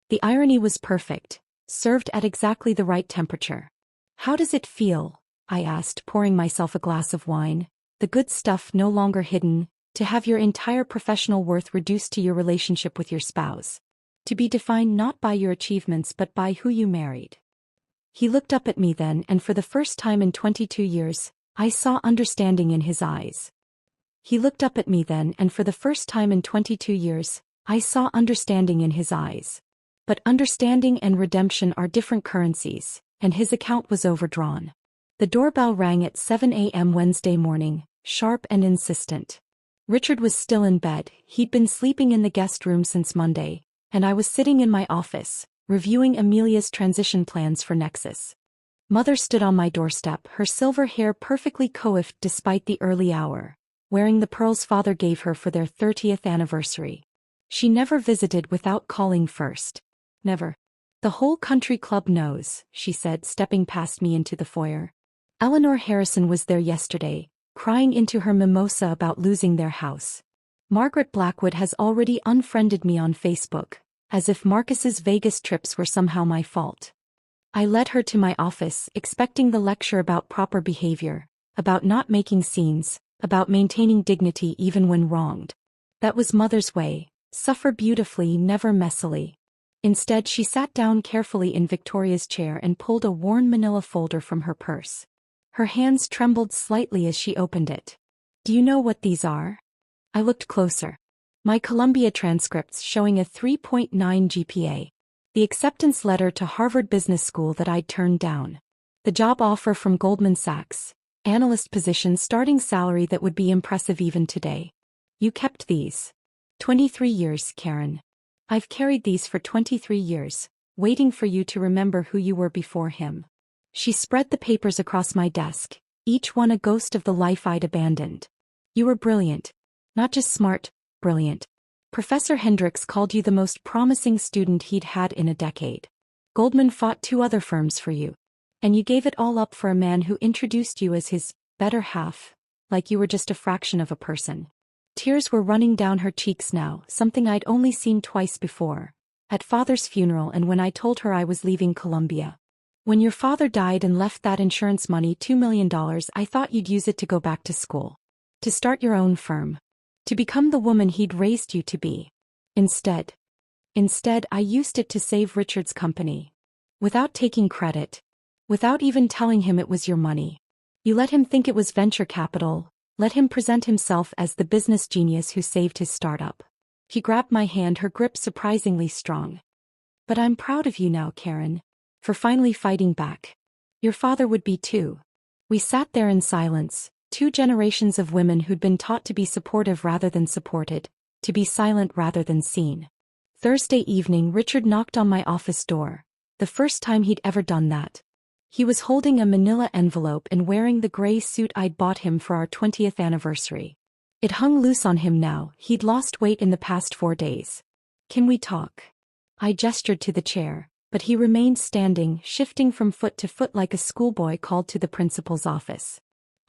The irony was perfect, served at exactly the right temperature. How does it feel? I asked, pouring myself a glass of wine. The good stuff no longer hidden, to have your entire professional worth reduced to your relationship with your spouse. To be defined not by your achievements but by who you married. He looked up at me then, and for the first time in 22 years, I saw understanding in his eyes. He looked up at me then, and for the first time in 22 years, I saw understanding in his eyes. But understanding and redemption are different currencies, and his account was overdrawn. The doorbell rang at 7 a.m. Wednesday morning, sharp and insistent. Richard was still in bed, he'd been sleeping in the guest room since Monday, and I was sitting in my office, reviewing Amelia's transition plans for Nexus. Mother stood on my doorstep, her silver hair perfectly coiffed despite the early hour, wearing the pearls father gave her for their 30th anniversary. She never visited without calling first. Never. The whole country club knows, she said, stepping past me into the foyer. Eleanor Harrison was there yesterday, crying into her mimosa about losing their house. Margaret Blackwood has already unfriended me on Facebook, as if Marcus's Vegas trips were somehow my fault. I led her to my office, expecting the lecture about proper behavior, about not making scenes, about maintaining dignity even when wronged. That was Mother's way, suffer beautifully, never messily. Instead, she sat down carefully in Victoria's chair and pulled a worn manila folder from her purse. Her hands trembled slightly as she opened it. Do you know what these are? I looked closer. My Columbia transcripts showing a 3.9 GPA. The acceptance letter to Harvard Business School that I'd turned down. The job offer from Goldman Sachs. Analyst position, starting salary that would be impressive even today. You kept these. 23 years, Karen. I've carried these for 23 years, waiting for you to remember who you were before him. She spread the papers across my desk, each one a ghost of the life I'd abandoned. You were brilliant. Not just smart, brilliant. Professor Hendricks called you the most promising student he'd had in a decade. Goldman fought 2 other firms for you. And you gave it all up for a man who introduced you as his better half, like you were just a fraction of a person. Tears were running down her cheeks now, something I'd only seen twice before. At Father's funeral and when I told her I was leaving Columbia. When your father died and left that insurance money, $2 million, I thought you'd use it to go back to school. To start your own firm. To become the woman he'd raised you to be. Instead, Instead, I used it to save Richard's company. Without taking credit. Without even telling him it was your money. You let him think it was venture capital, let him present himself as the business genius who saved his startup. He grabbed my hand, her grip surprisingly strong. But I'm proud of you now, Karen. For finally fighting back. Your father would be too. We sat there in silence, two generations of women who'd been taught to be supportive rather than supported, to be silent rather than seen. Thursday evening, Richard knocked on my office door. The first time he'd ever done that. He was holding a manila envelope and wearing the gray suit I'd bought him for our 20th anniversary. It hung loose on him now, he'd lost weight in the past 4 days. Can we talk? I gestured to the chair, but he remained standing, shifting from foot to foot like a schoolboy called to the principal's office.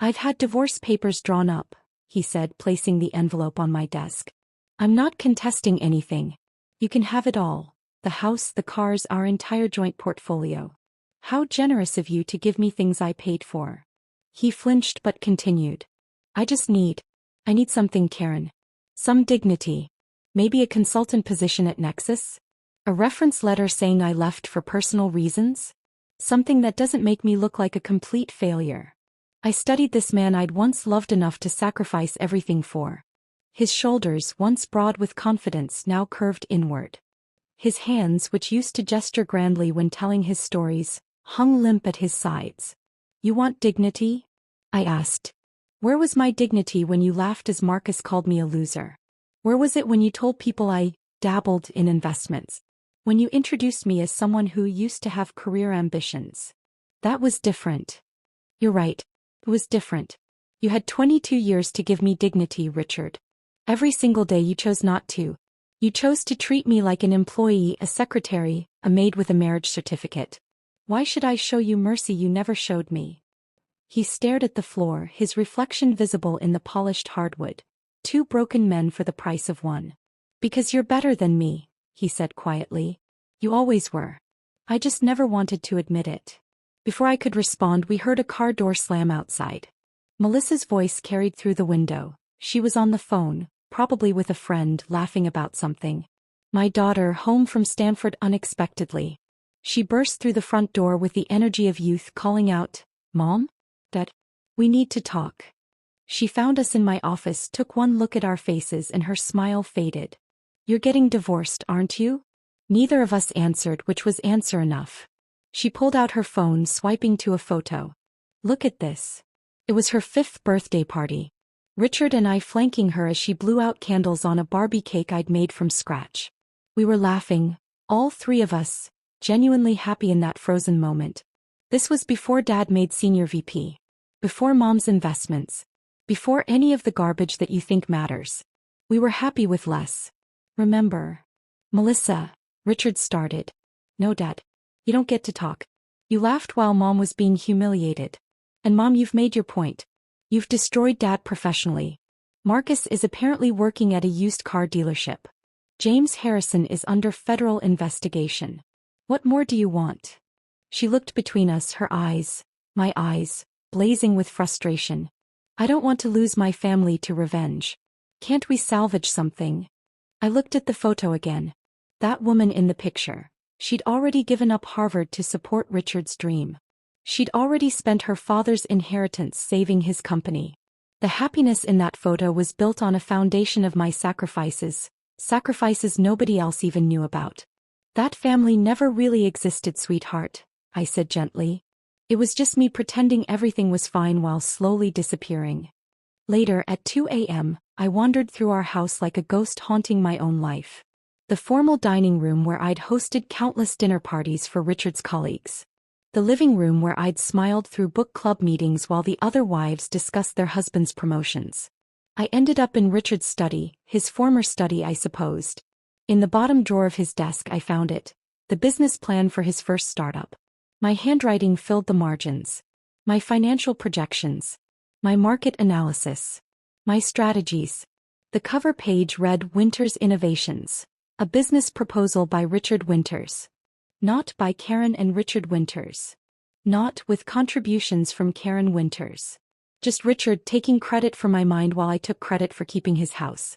I've had divorce papers drawn up, he said, placing the envelope on my desk. I'm not contesting anything. You can have it all. The house, the cars, our entire joint portfolio. How generous of you to give me things I paid for. He flinched but continued. I need something, Karen. Some dignity. Maybe a consultant position at Nexus? A reference letter saying I left for personal reasons? Something that doesn't make me look like a complete failure. I studied this man I'd once loved enough to sacrifice everything for. His shoulders, once broad with confidence, now curved inward. His hands, which used to gesture grandly when telling his stories, hung limp at his sides. You want dignity? I asked. Where was my dignity when you laughed as Marcus called me a loser? Where was it when you told people I dabbled in investments? When you introduced me as someone who used to have career ambitions? That was different. You're right. It was different. You had 22 years to give me dignity, Richard. Every single day you chose not to. You chose to treat me like an employee, a secretary, a maid with a marriage certificate. Why should I show you mercy you never showed me? He stared at the floor, his reflection visible in the polished hardwood. 2 broken men for the price of 1. Because you're better than me, he said quietly. You always were. I just never wanted to admit it. Before I could respond, we heard a car door slam outside. Melissa's voice carried through the window. She was on the phone, probably with a friend, laughing about something. My daughter, home from Stanford unexpectedly. She burst through the front door with the energy of youth, calling out, Mom? Dad? We need to talk. She found us in my office, took one look at our faces, and her smile faded. You're getting divorced, aren't you? Neither of us answered, which was answer enough. She pulled out her phone, swiping to a photo. Look at this. It was her 5th birthday party. Richard and I flanking her as she blew out candles on a Barbie cake I'd made from scratch. We were laughing, all 3 of us, genuinely happy in that frozen moment. This was before Dad made senior VP. Before Mom's investments. Before any of the garbage that you think matters. We were happy with less. Remember? Melissa, Richard started. No, Dad. You don't get to talk. You laughed while Mom was being humiliated. And Mom, you've made your point. You've destroyed Dad professionally. Marcus is apparently working at a used car dealership. James Harrison is under federal investigation. What more do you want? She looked between us, her eyes, my eyes, blazing with frustration. I don't want to lose my family to revenge. Can't we salvage something? I looked at the photo again. That woman in the picture. She'd already given up Harvard to support Richard's dream. She'd already spent her father's inheritance saving his company. The happiness in that photo was built on a foundation of my sacrifices nobody else even knew about. That family never really existed, sweetheart, I said gently. It was just me pretending everything was fine while slowly disappearing. Later, at 2 a.m., I wandered through our house like a ghost haunting my own life. The formal dining room where I'd hosted countless dinner parties for Richard's colleagues. The living room where I'd smiled through book club meetings while the other wives discussed their husbands' promotions. I ended up in Richard's study, his former study I supposed. In the bottom drawer of his desk I found it, the business plan for his first startup. My handwriting filled the margins. My financial projections. My market analysis. My strategies. The cover page read Winters Innovations, a business proposal by Richard Winters. Not by Karen and Richard Winters. Not with contributions from Karen Winters. Just Richard taking credit for my mind while I took credit for keeping his house.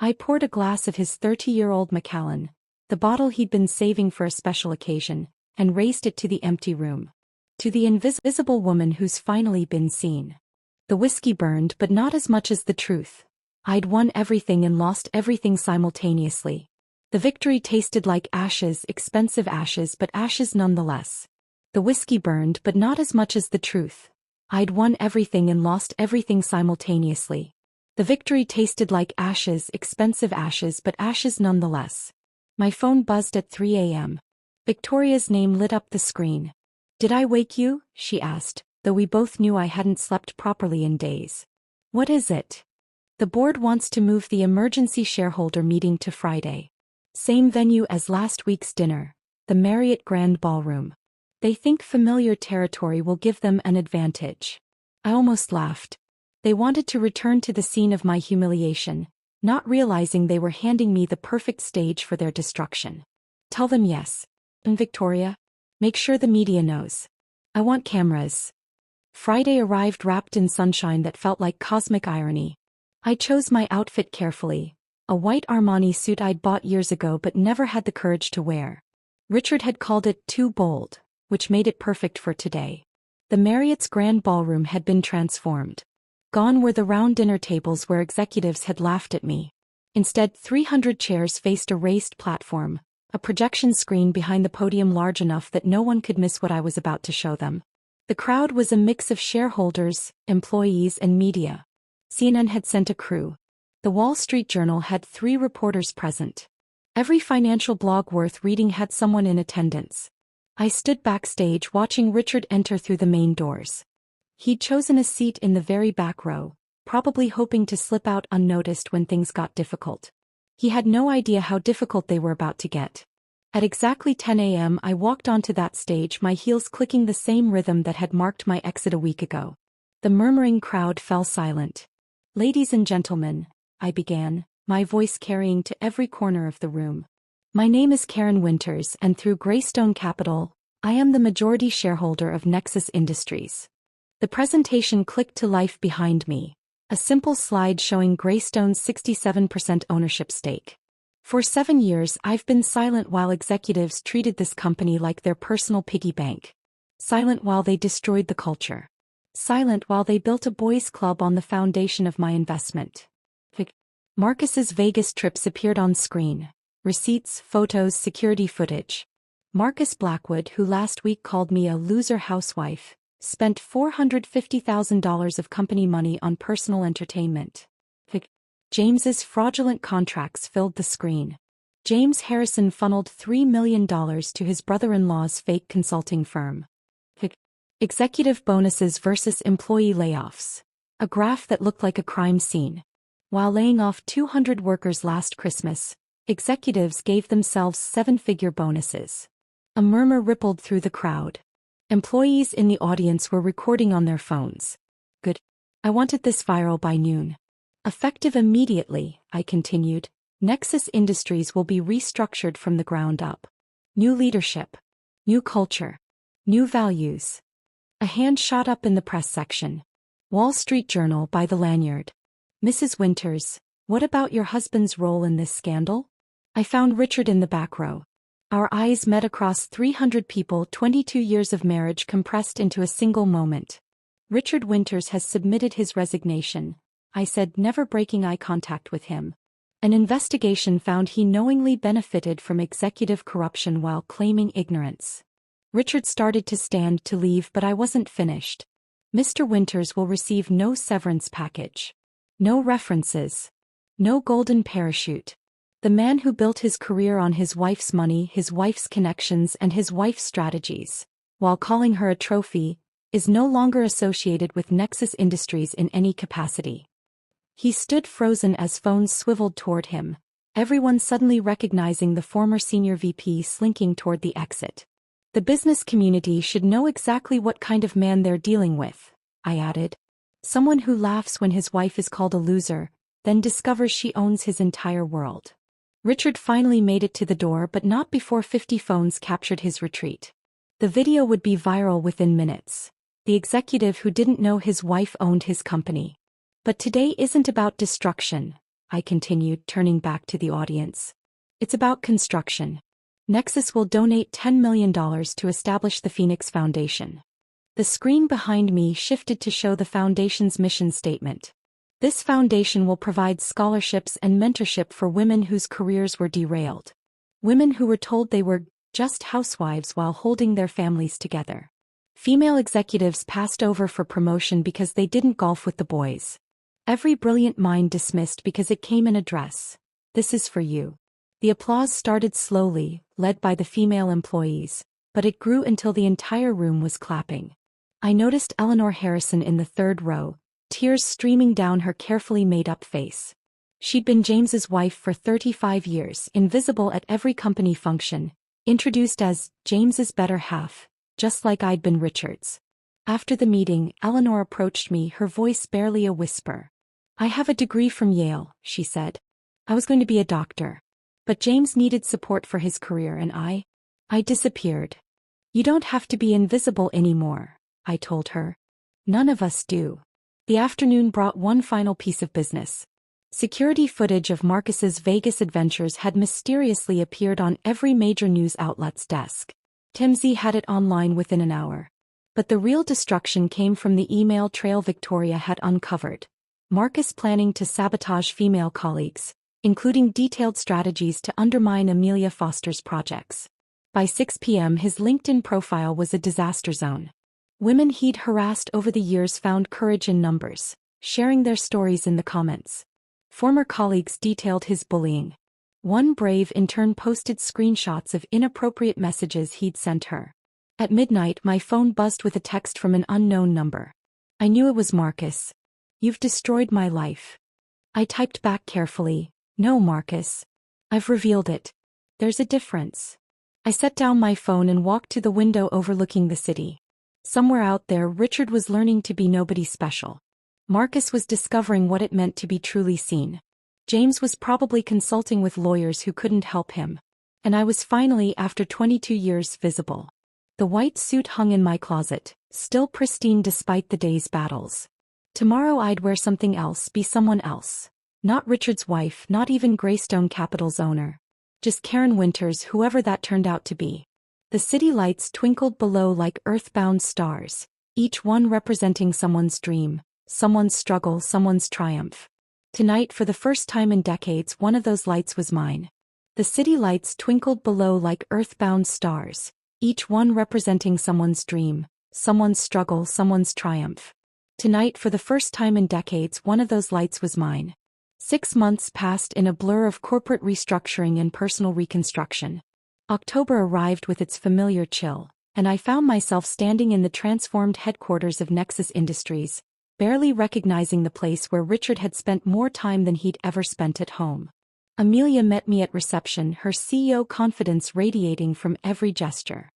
I poured a glass of his 30-year-old Macallan, the bottle he'd been saving for a special occasion, and raised it to the empty room. To the invisible woman who's finally been seen. The whiskey burned, but not as much as the truth. I'd won everything and lost everything simultaneously. The victory tasted like ashes, expensive ashes, but ashes nonetheless. The whiskey burned, but not as much as the truth. I'd won everything and lost everything simultaneously. The victory tasted like ashes, expensive ashes, but ashes nonetheless. My phone buzzed at 3 a.m. Victoria's name lit up the screen. "Did I wake you?" she asked, though we both knew I hadn't slept properly in days. "What is it?" "The board wants to move the emergency shareholder meeting to Friday. Same venue as last week's dinner, the Marriott Grand Ballroom. They think familiar territory will give them an advantage." I almost laughed. They wanted to return to the scene of my humiliation, not realizing they were handing me the perfect stage for their destruction. "Tell them yes. And Victoria, make sure the media knows. I want cameras." Friday arrived wrapped in sunshine that felt like cosmic irony. I chose my outfit carefully, a white Armani suit I'd bought years ago but never had the courage to wear. Richard had called it too bold, which made it perfect for today. The Marriott's Grand Ballroom had been transformed. Gone were the round dinner tables where executives had laughed at me. Instead, 300 chairs faced a raised platform, a projection screen behind the podium large enough that no one could miss what I was about to show them. The crowd was a mix of shareholders, employees, and media. CNN had sent a crew. The Wall Street Journal had 3 reporters present. Every financial blog worth reading had someone in attendance. I stood backstage watching Richard enter through the main doors. He'd chosen a seat in the very back row, probably hoping to slip out unnoticed when things got difficult. He had no idea how difficult they were about to get. At exactly 10 a.m. I walked onto that stage, my heels clicking the same rhythm that had marked my exit a week ago. The murmuring crowd fell silent. "Ladies and gentlemen," I began, my voice carrying to every corner of the room. "My name is Karen Winters, and through Greystone Capital, I am the majority shareholder of Nexus Industries." The presentation clicked to life behind me, a simple slide showing Greystone's 67% ownership stake. For 7 years I've been silent while executives treated this company like their personal piggy bank. Silent while they destroyed the culture. Silent while they built a boys' club on the foundation of my investment. Marcus's Vegas trips appeared on screen. Receipts, photos, security footage. Marcus Blackwood, who last week called me a loser housewife, spent $450,000 of company money on personal entertainment. James's fraudulent contracts filled the screen. James Harrison funneled $3 million to his brother-in-law's fake consulting firm. Executive bonuses versus employee layoffs. A graph that looked like a crime scene. While laying off 200 workers last Christmas, executives gave themselves 7-figure bonuses. A murmur rippled through the crowd. Employees in the audience were recording on their phones. Good. I wanted this viral by noon. Effective immediately, I continued, Nexus Industries will be restructured from the ground up. New leadership. New culture. New values. A hand shot up in the press section. Wall Street Journal by the lanyard. "Mrs. Winters, what about your husband's role in this scandal?" I found Richard in the back row. Our eyes met across 300 people, 22 years of marriage compressed into a single moment. "Richard Winters has submitted his resignation," I said, never breaking eye contact with him. "An investigation found he knowingly benefited from executive corruption while claiming ignorance." Richard started to stand to leave, but I wasn't finished. "Mr. Winters will receive no severance package. No references. No golden parachute. The man who built his career on his wife's money, his wife's connections, and his wife's strategies, while calling her a trophy, is no longer associated with Nexus Industries in any capacity." He stood frozen as phones swiveled toward him, everyone suddenly recognizing the former senior VP slinking toward the exit. "The business community should know exactly what kind of man they're dealing with," I added. "Someone who laughs when his wife is called a loser, then discovers she owns his entire world." Richard finally made it to the door, but not before 50 phones captured his retreat. The video would be viral within minutes. The executive who didn't know his wife owned his company. But today isn't about destruction, I continued, turning back to the audience. It's about construction. Nexus will donate $10 million to establish the Phoenix Foundation. The screen behind me shifted to show the foundation's mission statement. This foundation will provide scholarships and mentorship for women whose careers were derailed. Women who were told they were just housewives while holding their families together. Female executives passed over for promotion because they didn't golf with the boys. Every brilliant mind dismissed because it came in a dress. This is for you. The applause started slowly, led by the female employees, but it grew until the entire room was clapping. I noticed Eleanor Harrison in the third row, tears streaming down her carefully made-up face. She'd been James's wife for 35 years, invisible at every company function, introduced as James's better half, just like I'd been Richard's. After the meeting, Eleanor approached me, her voice barely a whisper. I have a degree from Yale, she said. I was going to be a doctor. But James needed support for his career and I disappeared. You don't have to be invisible anymore, I told her. None of us do. The afternoon brought one final piece of business. Security footage of Marcus's Vegas adventures had mysteriously appeared on every major news outlet's desk. TMZ had it online within an hour. But the real destruction came from the email trail Victoria had uncovered. Marcus planning to sabotage female colleagues, including detailed strategies to undermine Amelia Foster's projects. By 6 p.m. his LinkedIn profile was a disaster zone. Women he'd harassed over the years found courage in numbers, sharing their stories in the comments. Former colleagues detailed his bullying. One brave intern posted screenshots of inappropriate messages he'd sent her. At midnight, my phone buzzed with a text from an unknown number. I knew it was Marcus. You've destroyed my life. I typed back carefully. No, Marcus. I've revealed it. There's a difference. I set down my phone and walked to the window overlooking the city. Somewhere out there, Richard was learning to be nobody special. Marcus was discovering what it meant to be truly seen. James was probably consulting with lawyers who couldn't help him. And I was finally, after 22 years, visible. The white suit hung in my closet, still pristine despite the day's battles. Tomorrow I'd wear something else, be someone else. Not Richard's wife, not even Greystone Capital's owner. Just Karen Winters, whoever that turned out to be. The city lights twinkled below like earthbound stars, each one representing someone's dream, someone's struggle, someone's triumph. Tonight, for the first time in decades, one of those lights was mine. The city lights twinkled below like earthbound stars, each one representing someone's dream, someone's struggle, someone's triumph. Tonight, for the first time in decades, one of those lights was mine. 6 months passed in a blur of corporate restructuring and personal reconstruction. October arrived with its familiar chill, and I found myself standing in the transformed headquarters of Nexus Industries, barely recognizing the place where Richard had spent more time than he'd ever spent at home. Amelia met me at reception, her CEO confidence radiating from every gesture.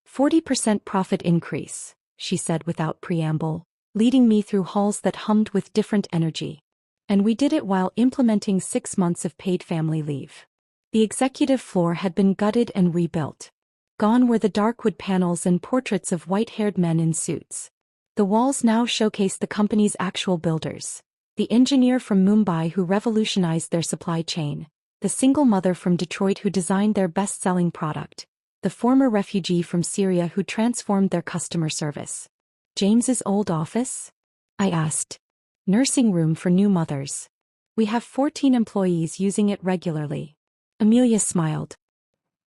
40% profit increase, she said without preamble, leading me through halls that hummed with different energy. And we did it while implementing 6 months of paid family leave. The executive floor had been gutted and rebuilt. Gone were the dark wood panels and portraits of white-haired men in suits. The walls now showcased the company's actual builders. The engineer from Mumbai who revolutionized their supply chain. The single mother from Detroit who designed their best-selling product. The former refugee from Syria who transformed their customer service. James's old office? I asked. Nursing room for new mothers. We have 14 employees using it regularly. Amelia smiled.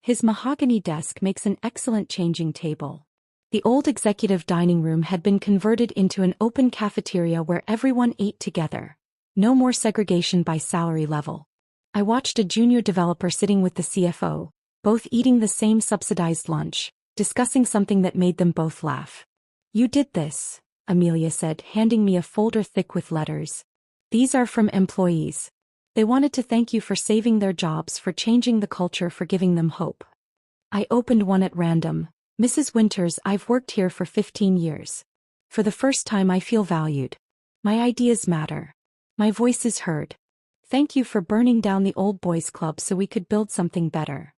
His mahogany desk makes an excellent changing table. The old executive dining room had been converted into an open cafeteria where everyone ate together. No more segregation by salary level. I watched a junior developer sitting with the CFO, both eating the same subsidized lunch, discussing something that made them both laugh. You did this, Amelia said, handing me a folder thick with letters. These are from employees. They wanted to thank you for saving their jobs, for changing the culture, for giving them hope. I opened one at random. Mrs. Winters, I've worked here for 15 years. For the first time I feel valued. My ideas matter. My voice is heard. Thank you for burning down the old boys club so we could build something better.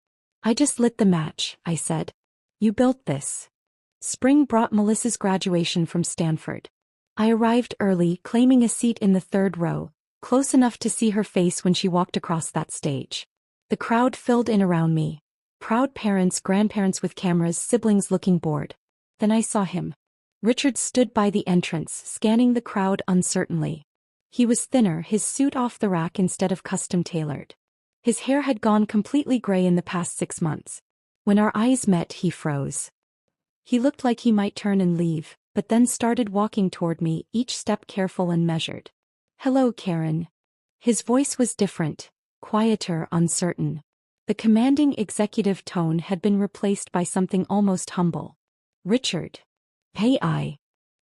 I just lit the match, I said. You built this. Spring brought Melissa's graduation from Stanford. I arrived early, claiming a seat in the third row, close enough to see her face when she walked across that stage. The crowd filled in around me. Proud parents, grandparents with cameras, siblings looking bored. Then I saw him. Richard stood by the entrance, scanning the crowd uncertainly. He was thinner, his suit off the rack instead of custom-tailored. His hair had gone completely gray in the past 6 months. When our eyes met, he froze. He looked like he might turn and leave, but then started walking toward me, each step careful and measured. "Hello, Karen." His voice was different, quieter, uncertain. The commanding executive tone had been replaced by something almost humble. "Richard. Hey, I."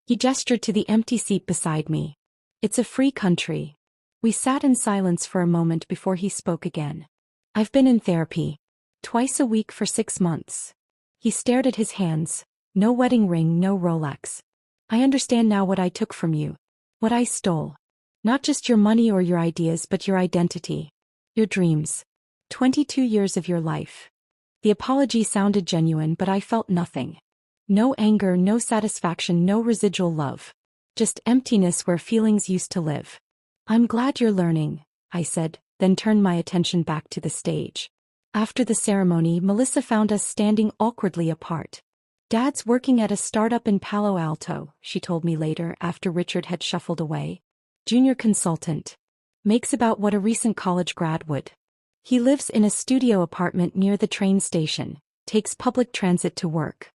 He gestured to the empty seat beside me. "It's a free country." We sat in silence for a moment before he spoke again. "I've been in therapy. Twice a week for 6 months." He stared at his hands. "No wedding ring, no Rolex. I understand now what I took from you. What I stole. Not just your money or your ideas, but your identity. Your dreams. 22 years of your life." The apology sounded genuine, but I felt nothing. No anger, no satisfaction, no residual love. Just emptiness where feelings used to live. "I'm glad you're learning," I said, then turned my attention back to the stage. After the ceremony, Melissa found us standing awkwardly apart. "Dad's working at a startup in Palo Alto," she told me later after Richard had shuffled away. "Junior consultant. Makes about what a recent college grad would. He lives in a studio apartment near the train station, takes public transit to work.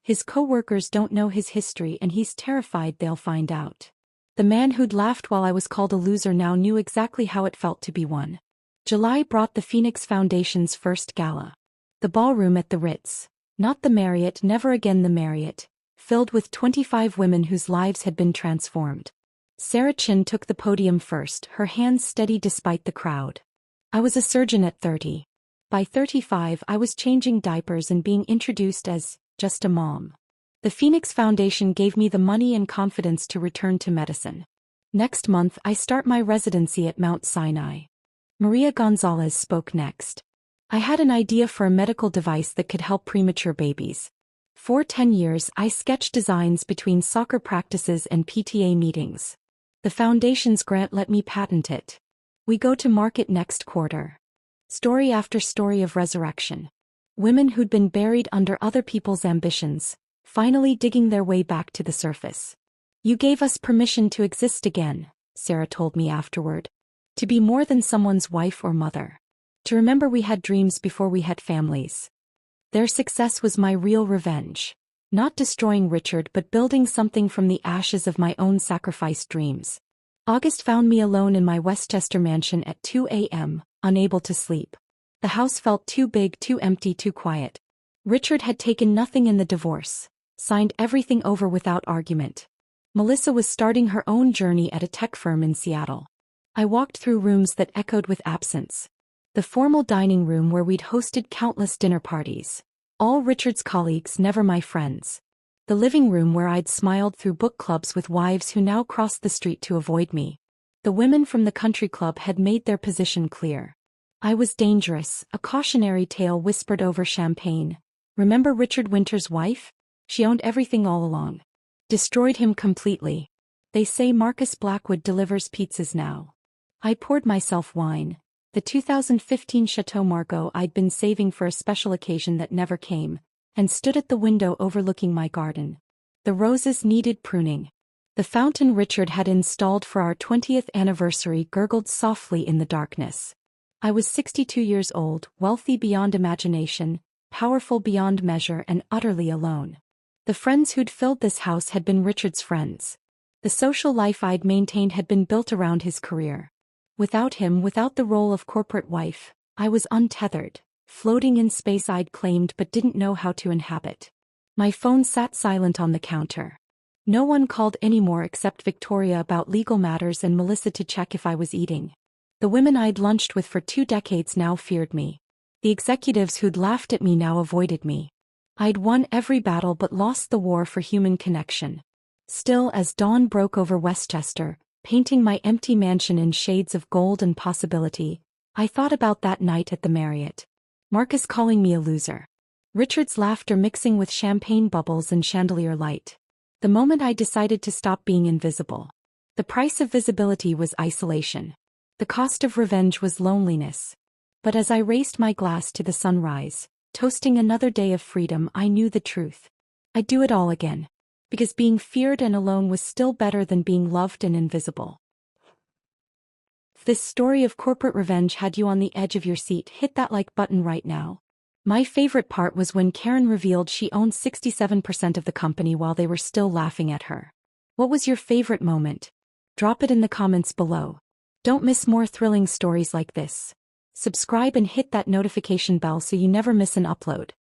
His co-workers don't know his history and he's terrified they'll find out." The man who'd laughed while I was called a loser now knew exactly how it felt to be one. July brought the Phoenix Foundation's first gala. The ballroom at the Ritz. Not the Marriott, never again the Marriott. Filled with 25 women whose lives had been transformed. Sarah Chin took the podium first, her hands steady despite the crowd. "I was a surgeon at 30. By 35 I was changing diapers and being introduced as just a mom. The Phoenix Foundation gave me the money and confidence to return to medicine. Next month I start my residency at Mount Sinai." Maria Gonzalez spoke next. "I had an idea for a medical device that could help premature babies. For 10 years I sketched designs between soccer practices and PTA meetings. The foundation's grant let me patent it. We go to market next quarter." Story after story of resurrection. Women who'd been buried under other people's ambitions, finally digging their way back to the surface. "You gave us permission to exist again," Sarah told me afterward. "To be more than someone's wife or mother. To remember we had dreams before we had families." Their success was my real revenge. Not destroying Richard but building something from the ashes of my own sacrificed dreams. August found me alone in my Westchester mansion at 2 a.m., unable to sleep. The house felt too big, too empty, too quiet. Richard had taken nothing in the divorce, signed everything over without argument. Melissa was starting her own journey at a tech firm in Seattle. I walked through rooms that echoed with absence. The formal dining room where we'd hosted countless dinner parties. All Richard's colleagues, never my friends. The living room where I'd smiled through book clubs with wives who now crossed the street to avoid me. The women from the country club had made their position clear. I was dangerous, a cautionary tale whispered over champagne. Remember Richard Winter's wife? She owned everything all along. Destroyed him completely. They say Marcus Blackwood delivers pizzas now. I poured myself wine. The 2015 Chateau Margaux I'd been saving for a special occasion that never came, and stood at the window overlooking my garden. The roses needed pruning. The fountain Richard had installed for our 20th anniversary gurgled softly in the darkness. I was 62 years old, wealthy beyond imagination, powerful beyond measure, and utterly alone. The friends who'd filled this house had been Richard's friends. The social life I'd maintained had been built around his career. Without him, without the role of corporate wife, I was untethered, floating in space I'd claimed but didn't know how to inhabit. My phone sat silent on the counter. No one called anymore except Victoria about legal matters and Melissa to check if I was eating. The women I'd lunched with for 2 decades now feared me. The executives who'd laughed at me now avoided me. I'd won every battle but lost the war for human connection. Still, as dawn broke over Westchester, painting my empty mansion in shades of gold and possibility, I thought about that night at the Marriott. Marcus calling me a loser. Richard's laughter mixing with champagne bubbles and chandelier light. The moment I decided to stop being invisible. The price of visibility was isolation. The cost of revenge was loneliness. But as I raised my glass to the sunrise, toasting another day of freedom, I knew the truth. I'd do it all again. Because being feared and alone was still better than being loved and invisible. If this story of corporate revenge had you on the edge of your seat, hit that like button right now. My favorite part was when Karen revealed she owned 67% of the company while they were still laughing at her. What was your favorite moment? Drop it in the comments below. Don't miss more thrilling stories like this. Subscribe and hit that notification bell so you never miss an upload.